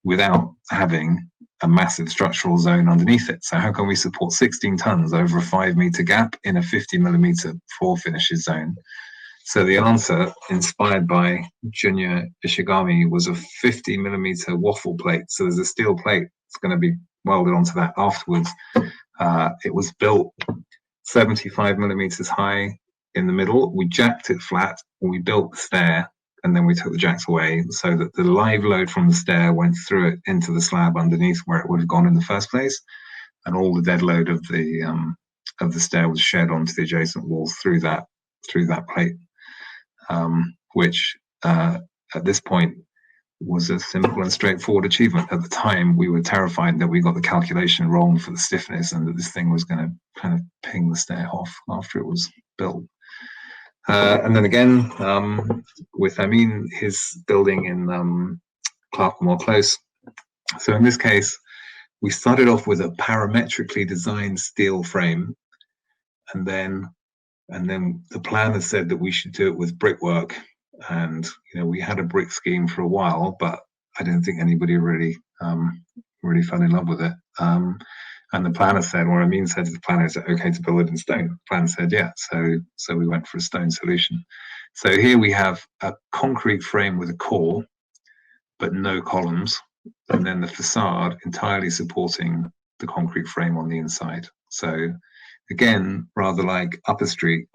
without having a massive structural zone underneath it? So how can we support 16 tons over a 5-meter gap in a 50mm floor finishes zone? So the answer, inspired by Junya Ishigami, was a 50mm waffle plate. So there's a steel plate that's going to be welded onto that afterwards. It was built 75mm high in the middle. We jacked it flat, we built the stair, and then we took the jacks away so that the live load from the stair went through it into the slab underneath where it would have gone in the first place, and all the dead load of the stair was shed onto the adjacent walls through that plate, which at this point was a simple and straightforward achievement. At the time, we were terrified that we got the calculation wrong for the stiffness and that this thing was going to kind of ping the stair off after it was built. And then again, with Amin, his building in Clerkenwell Close. So in this case, we started off with a parametrically designed steel frame, and then the planner said that we should do it with brickwork. And we had a brick scheme for a while, but I don't think anybody really fell in love with it. And the planner said, or Amin said to the planner, is it okay to build it in stone? The planner said, yeah. So we went for a stone solution. So here we have a concrete frame with a core, but no columns, and then the facade entirely supporting the concrete frame on the inside. So again, rather like Upper Street,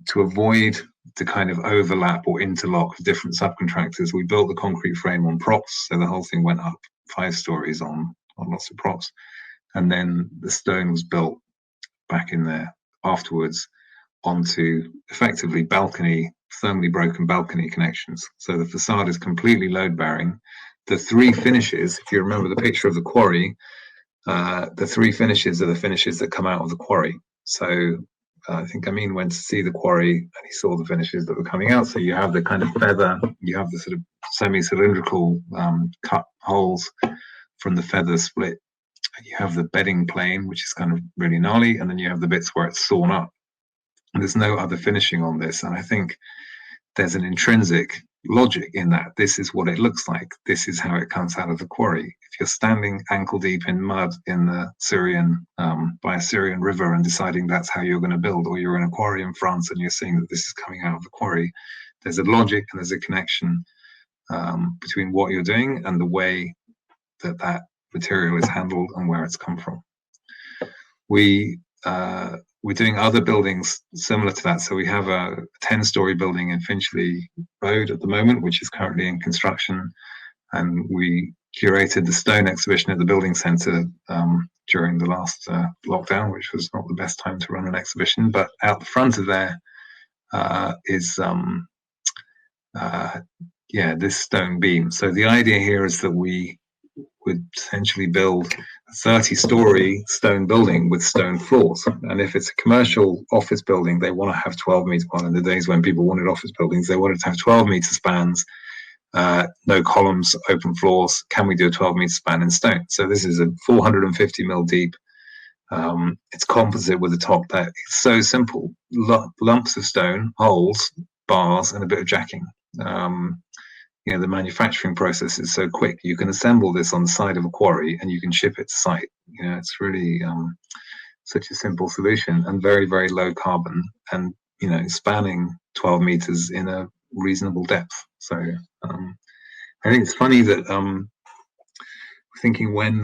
to avoid the kind of overlap or interlock of different subcontractors, we built the concrete frame on props. So the whole thing went up 5 stories on lots of props. And then the stone was built back in there afterwards onto effectively thermally broken balcony connections. So the facade is completely load bearing. The 3 finishes, if you remember the picture of the quarry, the 3 finishes are the finishes that come out of the quarry. So I think Amin went to see the quarry and he saw the finishes that were coming out. So you have the kind of feather, you have the sort of semi-cylindrical cut holes from the feather split. You have the bedding plane, which is kind of really gnarly, and then you have the bits where it's sawn up. And there's no other finishing on this, and I think there's an intrinsic logic in that. This is what it looks like. This is how it comes out of the quarry. If you're standing ankle deep in mud in the by a Syrian river and deciding that's how you're going to build, or you're in a quarry in France and you're seeing that this is coming out of the quarry, there's a logic and there's a connection between what you're doing and the way that material is handled and where it's come from. We're doing other buildings similar to that. So we have a 10-story building in Finchley Road at the moment, which is currently in construction. And we curated the stone exhibition at the building centre during the last lockdown, which was not the best time to run an exhibition. But out the front of there is this stone beam. So the idea here is that we would essentially build a 30-story stone building with stone floors. And if it's a commercial office building, they want to have 12 meters. Well, in the days when people wanted office buildings, they wanted to have 12-meter spans, no columns, open floors. Can we do a 12-meter span in stone? So this is a 450 mil deep. It's composite with a top that it's so simple. Lumps of stone, holes, bars, and a bit of jacking. The manufacturing process is so quick. You can assemble this on the side of a quarry and you can ship it to site. It's really such a simple solution and very, very low carbon and, spanning 12 meters in a reasonable depth. So I think it's funny that thinking when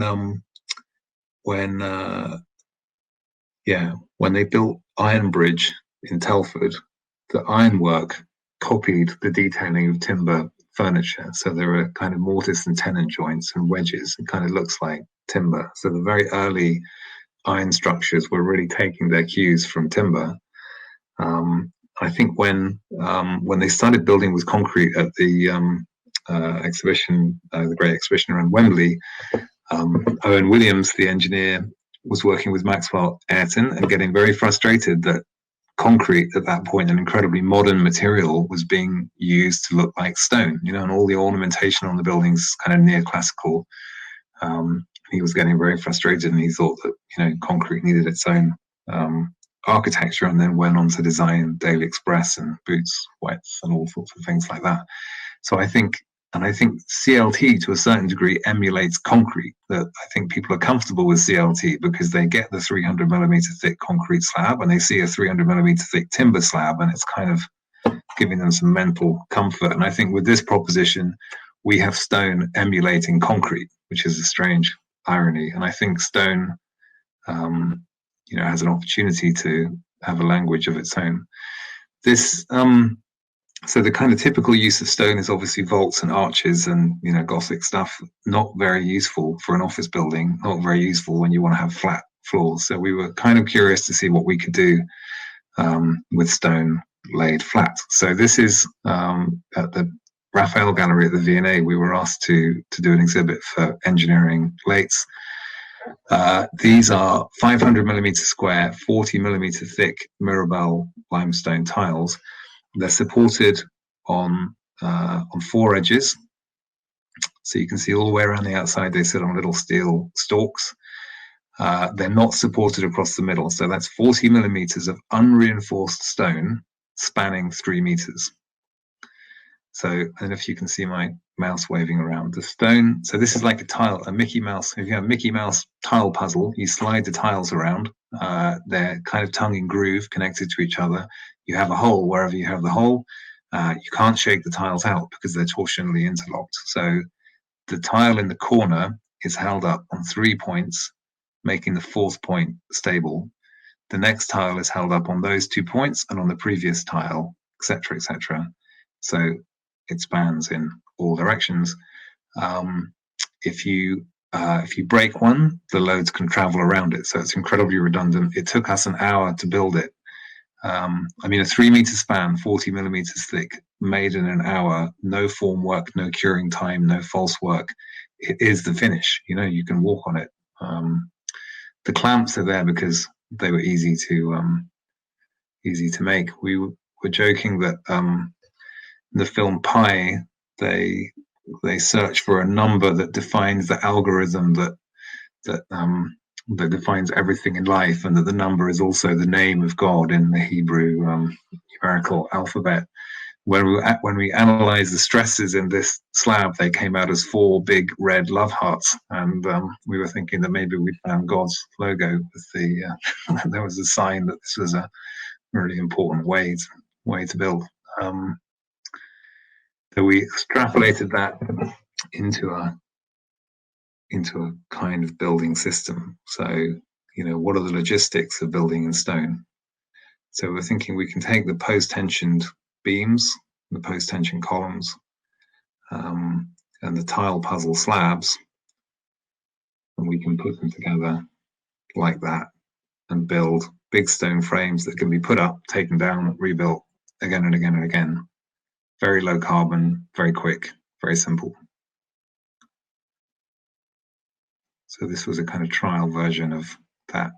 they built Iron Bridge in Telford, the ironwork copied the detailing of timber furniture. So there are kind of mortise and tenon joints and wedges. It kind of looks like timber. So the very early iron structures were really taking their cues from timber. I think when they started building with concrete at the exhibition, the Great Exhibition around Wembley, Owen Williams, the engineer, was working with Maxwell Ayrton and getting very frustrated that concrete at that point, an incredibly modern material, was being used to look like stone, and all the ornamentation on the buildings kind of neoclassical. He was getting very frustrated and he thought that, concrete needed its own architecture, and then went on to design Daily Express and Boots, Wets, and all sorts of things like that. So I think CLT to a certain degree emulates concrete. That I think people are comfortable with CLT because they get the 300 millimeter thick concrete slab and they see a 300 millimeter thick timber slab, and it's kind of giving them some mental comfort. And I think with this proposition, we have stone emulating concrete, which is a strange irony. And I think stone, has an opportunity to have a language of its own. This, so the kind of typical use of stone is obviously vaults and arches and, Gothic stuff, not very useful for an office building, not very useful when you want to have flat floors. So we were kind of curious to see what we could do with stone laid flat. So this is at the Raphael Gallery at the V&A. We were asked to do an exhibit for engineering lates. These are 500 millimeter square, 40 millimeter thick Mirabelle limestone tiles. They're supported on 4 edges. So you can see all the way around the outside, they sit on little steel stalks. They're not supported across the middle. So that's 40 millimeters of unreinforced stone spanning 3 meters. So, and if you can see my mouse waving around the stone. So this is like a tile, a Mickey Mouse. If you have a Mickey Mouse tile puzzle, you slide the tiles around. They're kind of tongue in groove connected to each other. You have a hole wherever you have the hole. You can't shake the tiles out because they're torsionally interlocked. So the tile in the corner is held up on 3 points, making the 4th point stable. The next tile is held up on those 2 points and on the previous tile, etc., etc. So it spans in all directions. If you break one, the loads can travel around it. So it's incredibly redundant. It took us an hour to build it. A 3 meter span, 40 millimeters thick, made in an hour, no form work, no curing time, no false work. It is the finish. You can walk on it. The clamps are there because they were easy to make. We were joking that the film Pi, they search for a number that defines the algorithm that defines everything in life, and that the number is also the name of God in the Hebrew numerical alphabet. When we analyzed the stresses in this slab, they came out as 4 big red love hearts, and we were thinking that maybe we'd found God's logo with the there was a sign that this was a really important way to build. So we extrapolated that into into a kind of building system. So, you know, what are the logistics of building in stone? So we're thinking we can take the post-tensioned beams, the post-tension columns, and the tile puzzle slabs, and we can put them together like that and build big stone frames that can be put up, taken down, rebuilt again and again and again. Very low carbon, very quick, very simple. So this was a kind of trial version of that.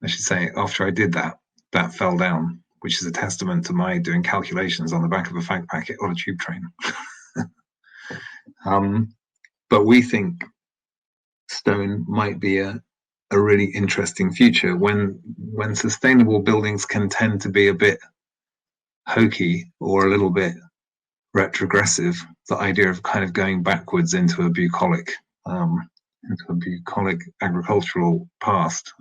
I should say, after I did that, that fell down, which is a testament to my doing calculations on the back of a fag packet on a tube train. But we think stone might be a really interesting future when sustainable buildings can tend to be a bit hokey or a little bit retrogressive. The idea of kind of going backwards into a bucolic agricultural past.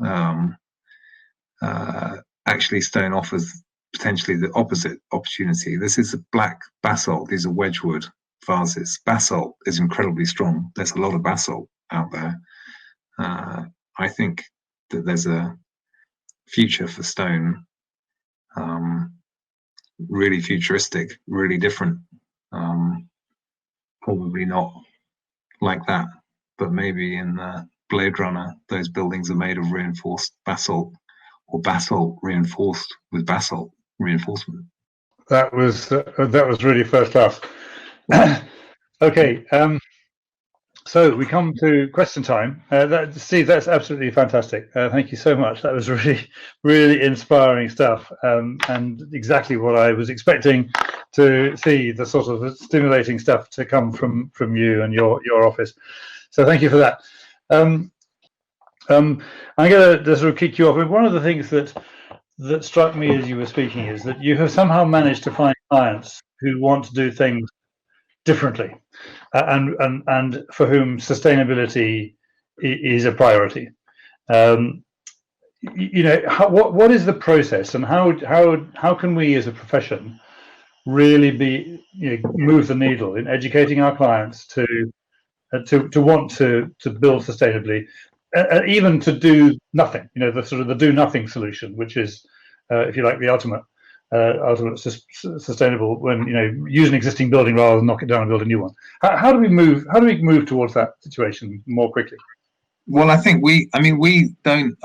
Actually, stone offers potentially the opposite opportunity. This is a black basalt. These are Wedgwood vases. Basalt is incredibly strong. There's a lot of basalt out there. I think that there's a future for stone, really futuristic, really different. Probably not like that, but maybe in Blade Runner, those buildings are made of reinforced basalt, or basalt reinforced with basalt reinforcement. That was really first class. Okay, so we come to question time. Steve, that's absolutely fantastic. Thank you so much. That was really, really inspiring stuff, and exactly what I was expecting to see, the sort of stimulating stuff to come from you and your office. So thank you for that. I'm going to sort of kick you off. One of the things that struck me as you were speaking is that you have somehow managed to find clients who want to do things differently, and for whom sustainability is a priority. You know, what is the process, and how can we as a profession really move the needle in educating our clients to want to build sustainably, even to do nothing? You know, the sort of the do nothing solution, which is, if you like, the ultimate sustainable, when, you know, use an existing building rather than knock it down and build a new one. How do we move towards that situation more quickly? Well, I think we don't.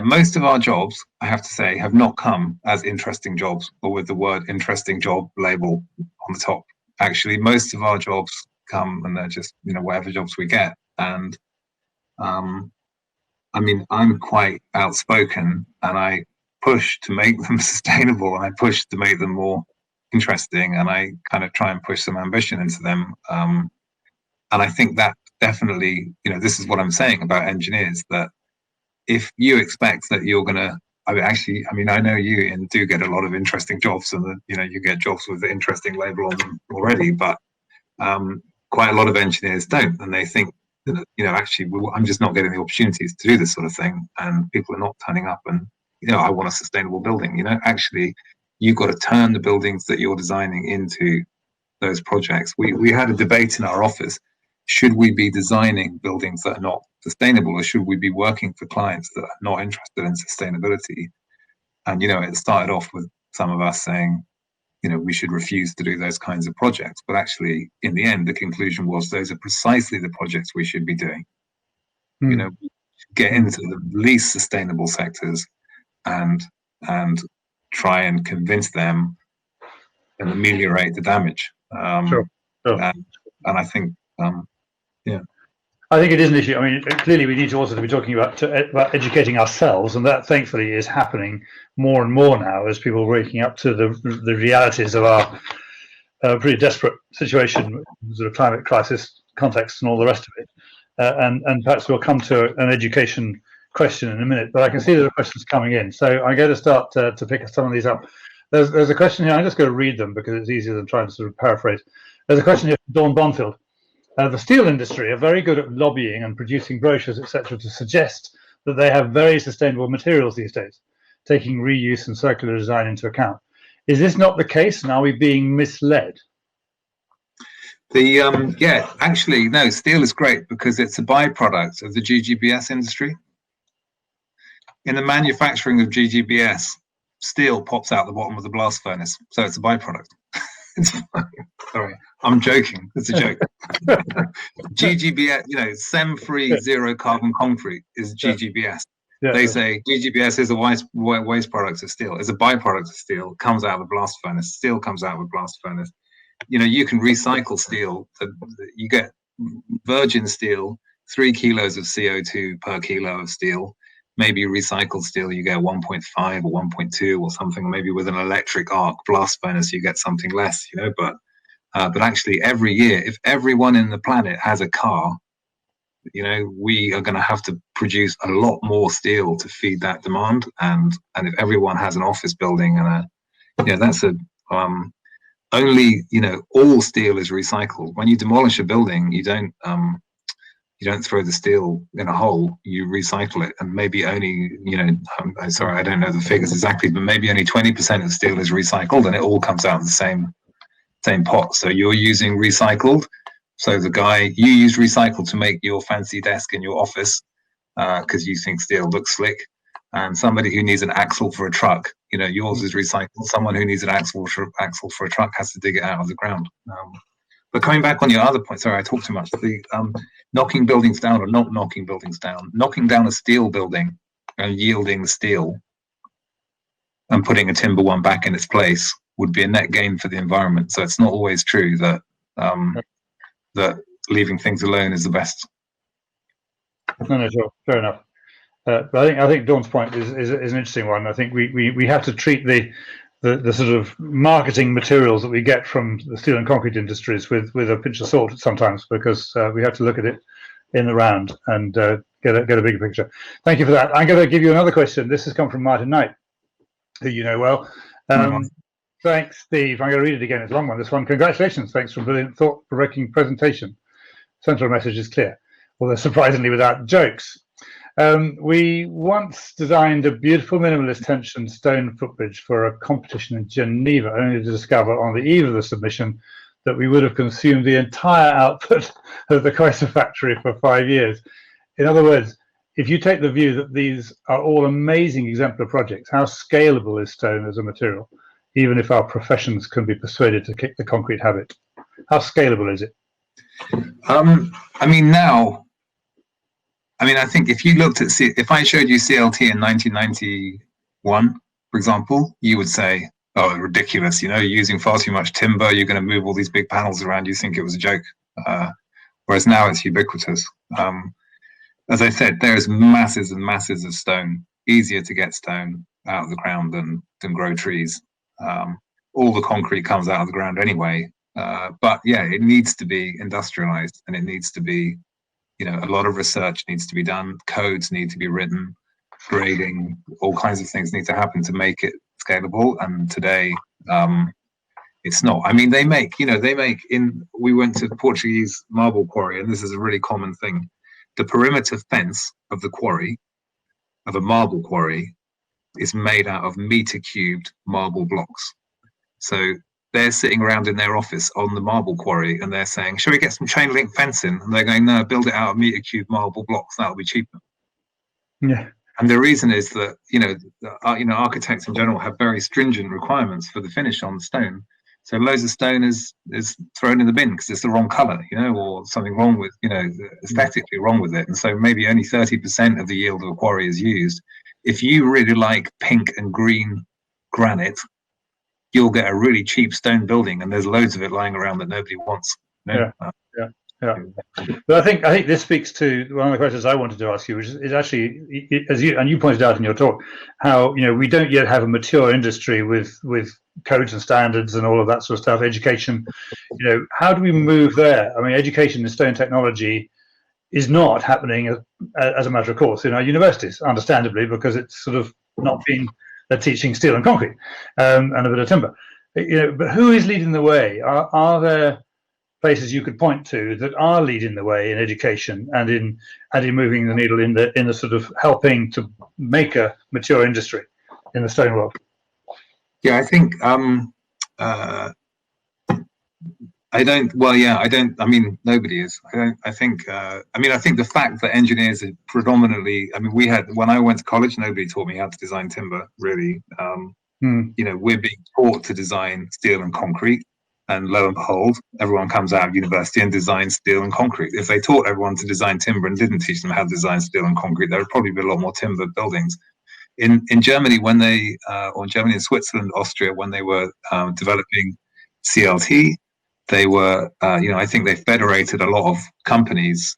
Most of our jobs, I have to say, have not come as interesting jobs or with the word interesting job label on the top. Actually, most of our jobs come and they're just, you know, whatever jobs we get. And I'm quite outspoken, and I push to make them sustainable, and I push to make them more interesting, and I kind of try and push some ambition into them. And I think that definitely, you know, this is what I'm saying about engineers, that if you expect that you're going to, I know you, Ian, do get a lot of interesting jobs, and you know, you get jobs with the interesting label on them already, but quite a lot of engineers don't, and they think, you know, actually, I'm just not getting the opportunities to do this sort of thing, and people are not turning up, and, you know, I want a sustainable building. You know, actually, you've got to turn the buildings that you're designing into those projects. We had a debate in our office: should we be designing buildings that are not sustainable, or should we be working for clients that are not interested in sustainability? And, you know, it started off with some of us saying, you know, we should refuse to do those kinds of projects. But actually, in the end, the conclusion was those are precisely the projects we should be doing. You know, get into the least sustainable sectors and try and convince them and ameliorate the damage. Sure. And I think, I think it is an issue. I mean, clearly we need to also be talking about educating ourselves, and that thankfully is happening more and more now as people are waking up to the realities of our pretty desperate situation, sort of climate crisis context and all the rest of it. And perhaps we'll come to an education question in a minute, but I can see there are questions coming in, so I'm going to start to pick some of these up. There's a question here. I'm just going to read them because it's easier than trying to sort of paraphrase. There's a question here from Dawn Bonfield. The steel industry are very good at lobbying and producing brochures, etc., to suggest that they have very sustainable materials these days, taking reuse and circular design into account. Is this not the case, and are we being misled? Yeah, actually, no, steel is great because it's a byproduct of the GGBS industry. In the manufacturing of GGBS, steel pops out the bottom of the blast furnace, so it's a byproduct. Sorry, I'm joking. It's a joke. GGBS, SEM-free zero carbon concrete is GGBS. Yeah, They say GGBS is a waste product of steel. It's a byproduct of steel. It comes out of the blast furnace. Steel comes out of a blast furnace. You can recycle steel. You get virgin steel, 3 kilos of CO2 per kilo of steel. Maybe recycled steel, you get 1.5 or 1.2 or something. Maybe with an electric arc blast furnace, you get something less. But actually, every year, if everyone in the planet has a car, we are going to have to produce a lot more steel to feed that demand. And if everyone has an office building and that's only, all steel is recycled. When you demolish a building, you don't throw the steel in a hole, you recycle it. And maybe only, I'm sorry, I don't know the figures exactly, but maybe only 20% of steel is recycled and it all comes out of the same pot. So you're using recycled. So you use recycled to make your fancy desk in your office because you think steel looks slick. And somebody who needs an axle for a truck, yours is recycled. Someone who needs an axle for a truck has to dig it out of the ground. But coming back on your other point, sorry, I talked too much. The knocking buildings down or not knocking buildings down, knocking down a steel building and yielding the steel and putting a timber one back in its place would be a net gain for the environment. So it's not always true that that leaving things alone is the best. No, sure, fair enough. But I think Dawn's point is an interesting one. I think we have to treat the sort of marketing materials that we get from the steel and concrete industries with a pinch of salt sometimes, because we have to look at it in the round and get a bigger picture. Thank you for that. I'm going to give you another question. This has come from Martin Knight, who you know well. Thanks, Steve. I'm going to read it again. It's a long one, this one. Congratulations. Thanks for a brilliant, thought-provoking presentation. Central message is clear, although surprisingly without jokes. We once designed a beautiful minimalist tension stone footbridge for a competition in Geneva, only to discover on the eve of the submission that we would have consumed the entire output of the Coiser factory for 5 years. In other words, if you take the view that these are all amazing exemplar projects, how scalable is stone as a material, even if our professions can be persuaded to kick the concrete habit? How scalable is it? I think if you looked at, if I showed you CLT in 1991, for example, you would say, oh, ridiculous, you're using far too much timber, you're going to move all these big panels around, you think it was a joke. Whereas now it's ubiquitous. As I said, there's masses and masses of stone, easier to get stone out of the ground than grow trees. All the concrete comes out of the ground anyway. But yeah, it needs to be industrialized, and it needs to be, a lot of research needs to be done. Codes need to be written, grading, all kinds of things need to happen to make it scalable. And today, it's not. I mean, we went to Portuguese marble quarry, and this is a really common thing. The perimeter fence of the quarry, of a marble quarry, is made out of meter cubed marble blocks. So they're sitting around in their office on the marble quarry and they're saying, shall we get some chain link fencing? And they're going, no, build it out of meter cubed marble blocks. That'll be cheaper. Yeah. And the reason is that, architects in general have very stringent requirements for the finish on stone. So loads of stone is thrown in the bin because it's the wrong color, or something wrong with, aesthetically wrong with it. And so maybe only 30% of the yield of a quarry is used. If you really like pink and green granite, you'll get a really cheap stone building, and there's loads of it lying around that nobody wants. Yeah. But I think this speaks to one of the questions I wanted to ask you, which is actually, as you pointed out in your talk, how we don't yet have a mature industry with codes and standards and all of that sort of stuff. Education, how do we move there? I mean, education in stone technology is not happening as a matter of course in our universities, understandably, because it's sort of not been. They're teaching steel and concrete and a bit of timber. But who is leading the way? Are there places you could point to that are leading the way in education and in moving the needle in the sort of helping to make a mature industry in the stone world? Yeah, I think I don't. Well, yeah, I don't. I mean, nobody is. I don't. I think. I think the fact that engineers are predominantly. I mean, we had when I went to college, nobody taught me how to design timber. Really, we're being taught to design steel and concrete, and lo and behold, everyone comes out of university and designs steel and concrete. If they taught everyone to design timber and didn't teach them how to design steel and concrete, there would probably be a lot more timber buildings. In Germany, when they, or in Germany and Switzerland, Austria, when they were developing CLT. They were, I think they federated a lot of companies,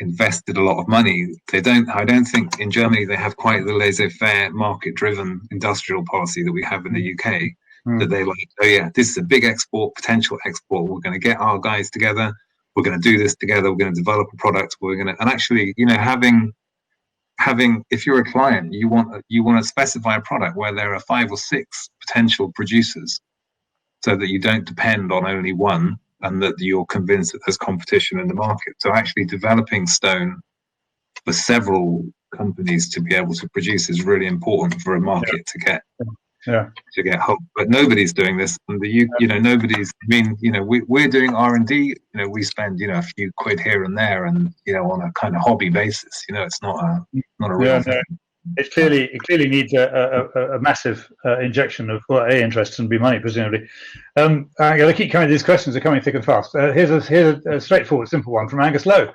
invested a lot of money. I don't think in Germany they have quite the laissez-faire, market-driven industrial policy that we have in the UK. That they like, oh yeah, this is a big potential export. We're going to get our guys together. We're going to do this together. We're going to develop a product. And actually, having, if you're a client, you want to specify a product where there are 5 or 6 potential producers, so that you don't depend on only one, and that you're convinced that there's competition in the market. So actually developing stone for several companies to be able to produce is really important for a market to get hold. But nobody's doing this, and nobody's. I mean, we're doing R&D. We spend a few quid here and there, and on a kind of hobby basis. It's not a real thing. It clearly needs a massive injection of interest and money, presumably. I'm going to keep coming. These questions are coming thick and fast. Here's a straightforward, simple one from Angus Lowe.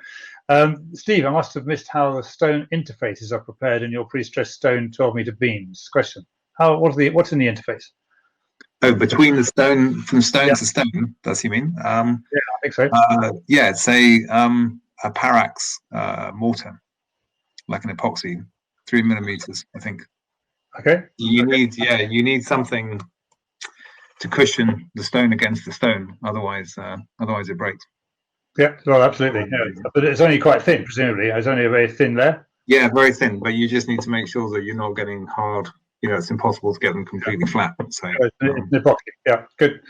Steve, I must have missed how the stone interfaces are prepared in your pre-stressed stone 12-meter beams. Question: what's in the interface? Oh, between the stone, from stone to stone. Does he mean? Yeah, I think so. It's a Parax mortar, like an epoxy. 3 millimeters, I think. Okay. You need something to cushion the stone against the stone. Otherwise it breaks. Yeah. Well, absolutely. Yeah. But it's only quite thin, presumably. It's only a very thin layer. Yeah, very thin. But you just need to make sure that you're not getting hard. It's impossible to get them completely flat. So yeah, good.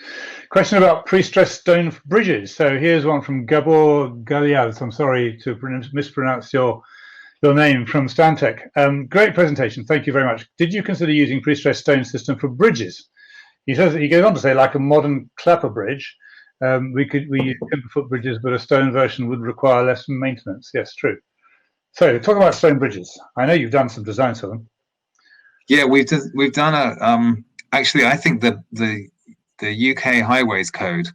Question about pre-stressed stone bridges. So here's one from Gabor Galiaz. I'm sorry to mispronounce your name, from Stantec. Great presentation. Thank you very much. Did you consider using pre-stressed stone system for bridges? He goes on to say, like a modern clapper bridge, we use timber foot bridges, but a stone version would require less maintenance. Yes, true. So talk about stone bridges. I know you've done some designs for them. Yeah, we've done actually, I think that the UK Highways Code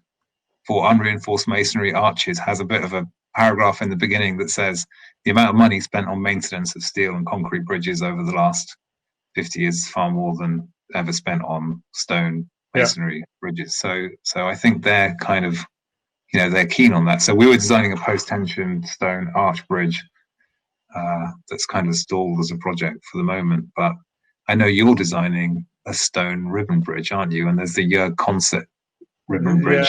for unreinforced masonry arches has a bit of a paragraph in the beginning that says the amount of money spent on maintenance of steel and concrete bridges over the last 50 years is far more than ever spent on stone masonry bridges. So I think they're kind of, they're keen on that. So we were designing a post-tension stone arch bridge that's kind of stalled as a project for the moment. But I know you're designing a stone ribbon bridge, aren't you? And there's the Jörg Concept ribbon bridge.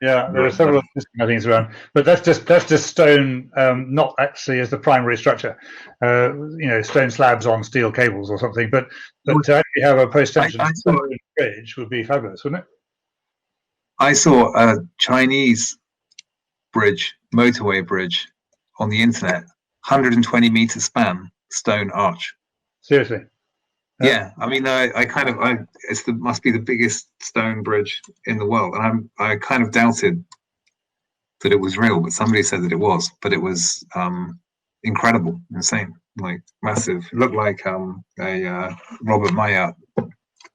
Yeah, well, there are several things around, but that's just stone, not actually as the primary structure. Stone slabs on steel cables or something. But to actually have a post-tension bridge would be fabulous, wouldn't it? I saw a Chinese bridge, motorway bridge, on the internet, 120-meter span stone arch. Seriously. Yeah, I mean, must be the biggest stone bridge in the world, and I kind of doubted that it was real, but somebody said that it was. But it was incredible, insane, like massive. It looked like a Robert Maillard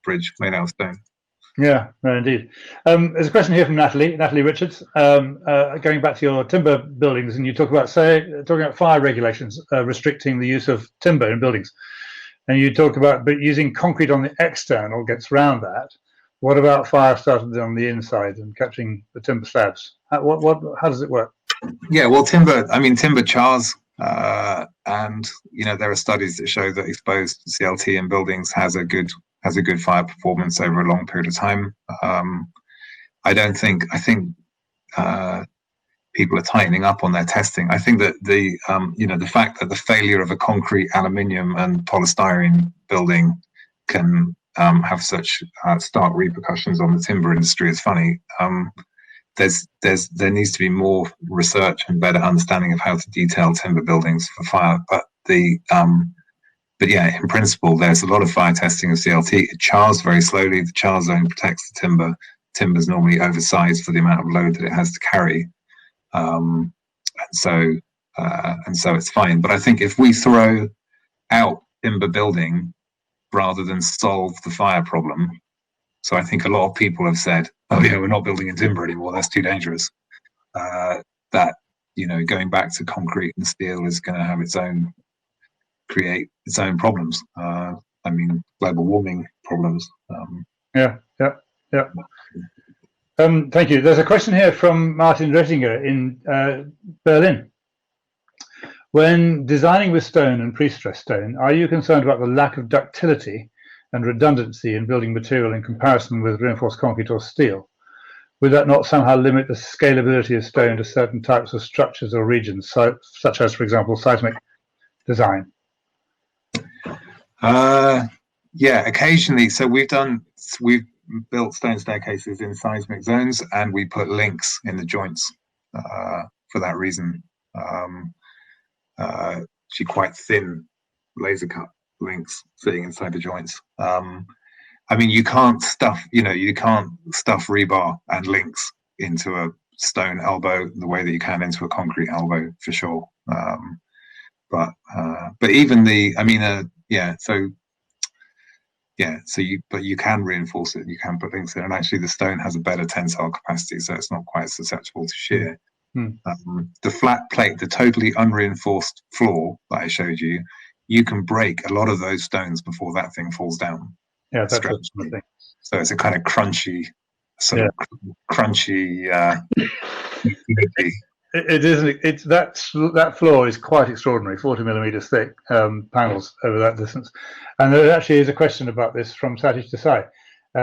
bridge made out of stone. Yeah, no, indeed. There's a question here from Natalie Richards. Going back to your timber buildings, and you talking about fire regulations restricting the use of timber in buildings. And you talk about using concrete on the external gets around that. What about fire started on the inside and catching the timber slabs? How does it work? Yeah, well, timber chars, and there are studies that show that exposed CLT in buildings has a good fire performance over a long period of time. I think people are tightening up on their testing. I think that the fact that the failure of a concrete, aluminium, and polystyrene building can have such stark repercussions on the timber industry is funny. There needs to be more research and better understanding of how to detail timber buildings for fire. But yeah, in principle, there's a lot of fire testing of CLT. It chars very slowly. The char zone protects the timber. timber's normally oversized for the amount of load that it has to carry, and so it's fine. But I think if we throw out timber building rather than solve the fire problem, so I think a lot of people have said, "Oh yeah, we're not building in timber anymore. That's too dangerous." That going back to concrete and steel is going to create its own problems. I mean, global warming problems. Yeah. Thank you. There's a question here from Martin Rettinger in Berlin. When designing with stone and pre-stressed stone, are you concerned about the lack of ductility and redundancy in building material in comparison with reinforced concrete or steel? Would that not somehow limit the scalability of stone to certain types of structures or regions, such as, for example, seismic design? Yeah, occasionally. So we've built stone staircases in seismic zones, and we put links in the joints for that reason. Actually quite thin laser cut links sitting inside the joints. I mean, you can't stuff rebar and links into a stone elbow the way that you can into a concrete elbow, for sure. But even but you can reinforce it. You can put links in, and actually the stone has a better tensile capacity, so it's not quite susceptible to shear. The flat plate, the totally unreinforced floor that I showed you, you can break a lot of those stones before that thing falls down. Yeah, that's the thing. So it's a kind of crunchy, It isn't. It's that floor is quite extraordinary. 40 millimeters thick panels over that distance, and there actually is a question about this from Satish Desai.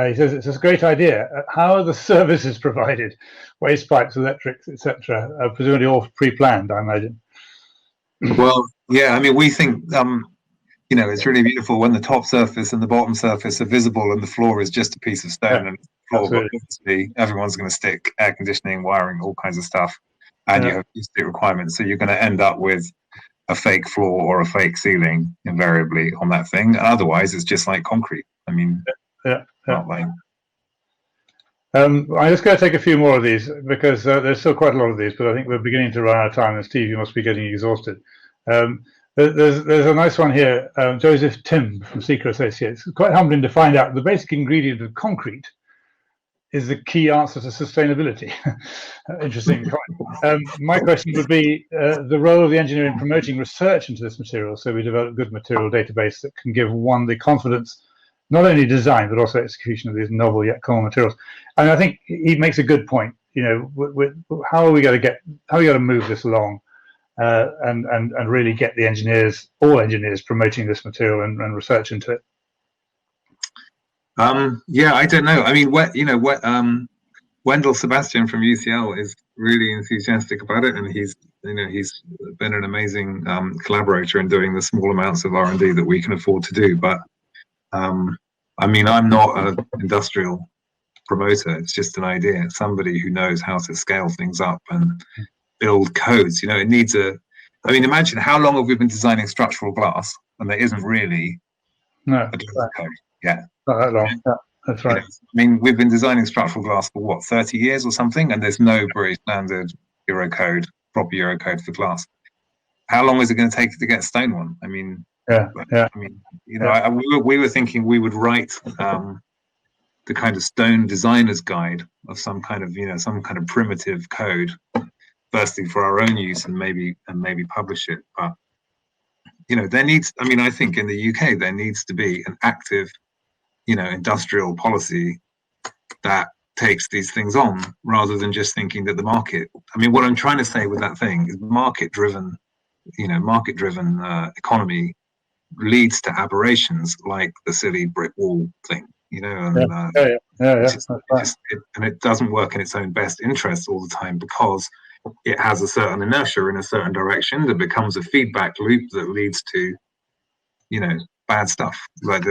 He says it's a great idea. How are the services provided? Waste pipes, electrics, etc. Presumably all pre-planned, I imagine. Well, yeah. I mean, we think it's really beautiful when the top surface and the bottom surface are visible, and the floor is just a piece of stone. And the floor, but obviously, everyone's going to stick air conditioning, wiring, all kinds of stuff, and you have acoustic requirements. So you're going to end up with a fake floor or a fake ceiling invariably on that thing. And otherwise, it's just like concrete. I mean. Not like. I'm just going to take a few more of these because there's still quite a lot of these, but I think we're beginning to run out of time. And Steve, you must be getting exhausted. There's a nice one here. Joseph Tim from Seeker Associates. It's quite humbling to find out the basic ingredient of concrete is the key answer to sustainability. Interesting point. My question would be the role of the engineer in promoting research into this material, so we develop a good material database that can give one the confidence. Not only design but also execution of these novel yet common materials, and I think he makes a good point. How are we going to move this along, and really get the all engineers, promoting this material and research into it? Yeah, I don't know. I mean, Wendell Sebastian from UCL is really enthusiastic about it, and he's been an amazing collaborator in doing the small amounts of R&D that we can afford to do, but. I mean, I'm not an industrial promoter. It's just an idea. Somebody who knows how to scale things up and build codes. It needs imagine how long have we been designing structural glass, and there isn't really a code yet. Not that long. Yeah, that's right. I mean, we've been designing structural glass for what, 30 years or something, and there's no very standard proper Eurocode for glass. How long is it going to take to get stone one? I mean. Yeah. I mean, we were thinking we would write the kind of stone designer's guide of some kind of primitive code, firstly for our own use and maybe publish it. But there needs. I mean, I think in the UK there needs to be an active, industrial policy that takes these things on rather than just thinking that the market. I mean, what I'm trying to say with that thing is market-driven economy leads to aberrations like the silly brick wall thing, and it doesn't work in its own best interest all the time because it has a certain inertia in a certain direction that becomes a feedback loop that leads to, bad stuff like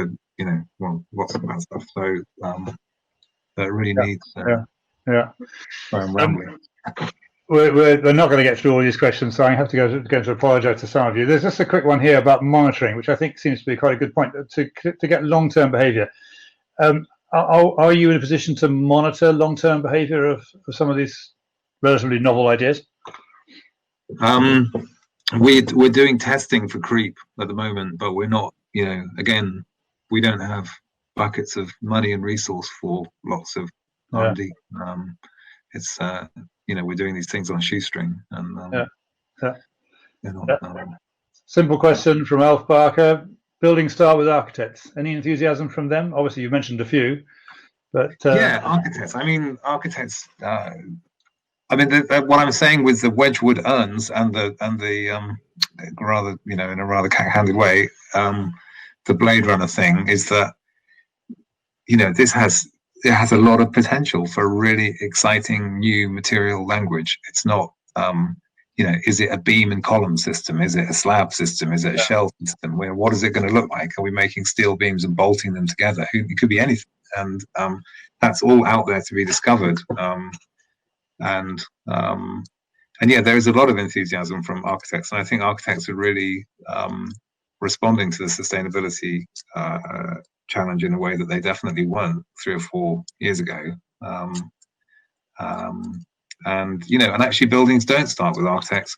lots of bad stuff. So that really needs. Sorry, I'm rambling. We're not going to get through all these questions, so I have to go to apologise to some of you. There's just a quick one here about monitoring, which I think seems to be quite a good point to get long-term behaviour. are you in a position to monitor long-term behaviour of some of these relatively novel ideas? We're doing testing for creep at the moment, but we're not, again, we don't have buckets of money and resource for lots of R&D. It's we're doing these things on a shoestring, and Simple question from Alf Barker. Buildings start with architects. Any enthusiasm from them? Obviously, you mentioned a few, but yeah, architects. Architects. What I'm saying with the Wedgwood urns and the rather, in a rather cat-handed way, the Blade Runner thing is that, it has a lot of potential for a really exciting new material language. It's not, is it a beam and column system? Is it a slab system? Is it a shell system? What is it going to look like? Are we making steel beams and bolting them together? It could be anything, and that's all out there to be discovered. And there is a lot of enthusiasm from architects, and I think architects are really responding to the sustainability challenge in a way that they definitely weren't 3 or 4 years ago. And actually buildings don't start with architects.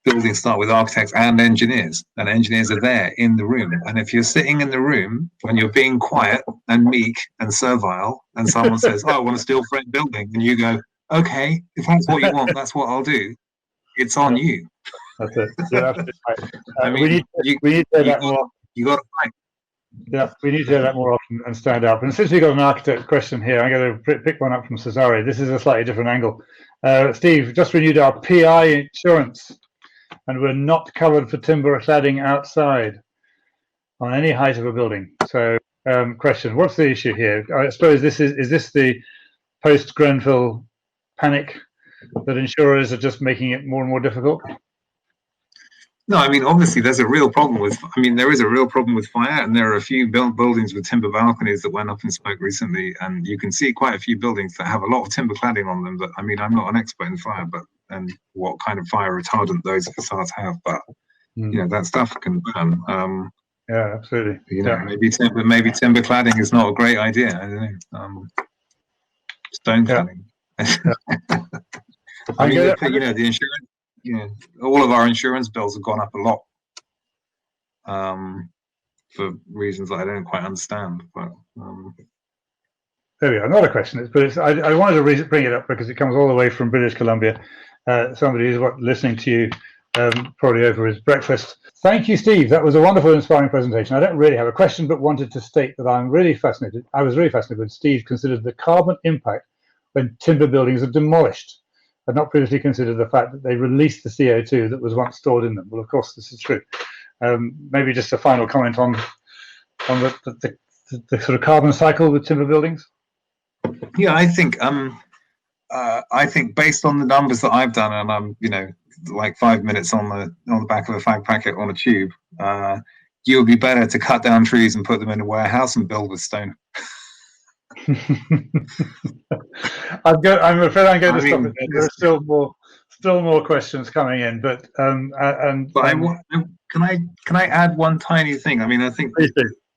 Buildings start with architects and engineers are there in the room. And if you're sitting in the room and you're being quiet and meek and servile, and someone says, "Oh, I want a steel frame building," and you go, "Okay, if that's what you want, that's what I'll do," it's on you. That's it. You're absolutely right. We need to hear that more. You got to fight. Yeah, we need to hear that more often and stand up. And since we've got an architect question here, I'm going to pick one up from Cesare. This is a slightly different angle. Steve, just renewed our PI insurance, and we're not covered for timber cladding outside on any height of a building. So, question: what's the issue here? I suppose this is this the post-Grenfell panic that insurers are just making it more and more difficult? No, obviously there is a real problem with fire, and there are a few buildings with timber balconies that went up in smoke recently, and you can see quite a few buildings that have a lot of timber cladding on them. But I'm not an expert in fire, and what kind of fire retardant those facades have, but that stuff can burn. Yeah, absolutely. Maybe timber cladding is not a great idea. I don't know. Stone cladding. The insurance. All of our insurance bills have gone up a lot for reasons that I don't quite understand. But there we go. Another question, but I wanted to bring it up because it comes all the way from British Columbia. Somebody who's listening to you probably over his breakfast. Thank you, Steve. That was a wonderful, inspiring presentation. I don't really have a question, but wanted to state that I was really fascinated when Steve considered the carbon impact when timber buildings are demolished. I'd not previously considered the fact that they released the CO2 that was once stored in them. Well, of course, this is true. Maybe just a final comment on the sort of carbon cycle with timber buildings. Yeah, I think based on the numbers that I've done, and I'm like 5 minutes on the back of a fag packet on a tube, you would be better to cut down trees and put them in a warehouse and build with stone. I'm afraid I'm going to stop it there. There are still more questions coming in, but can I add one tiny thing? I think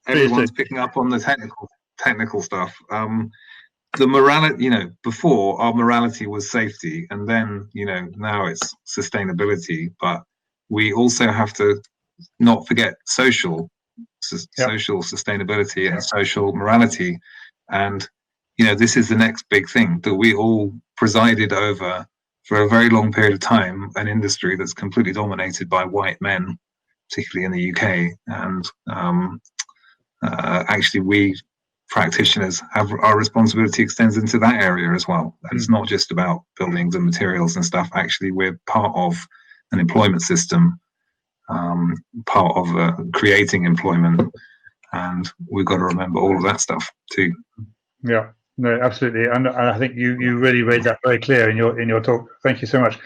everyone's picking up on the technical stuff. The morality, before our morality was safety, and then now it's sustainability. But we also have to not forget social sustainability and social morality. And this is the next big thing that we all presided over for a very long period of time, an industry that's completely dominated by white men, particularly in the UK. And actually, we practitioners our responsibility extends into that area as well. And it's not just about buildings and materials and stuff. Actually, we're part of an employment system, part of creating employment. And we've got to remember all of that stuff too. Yeah, no, absolutely, and I think you really made that very clear in your talk. Thank you so much.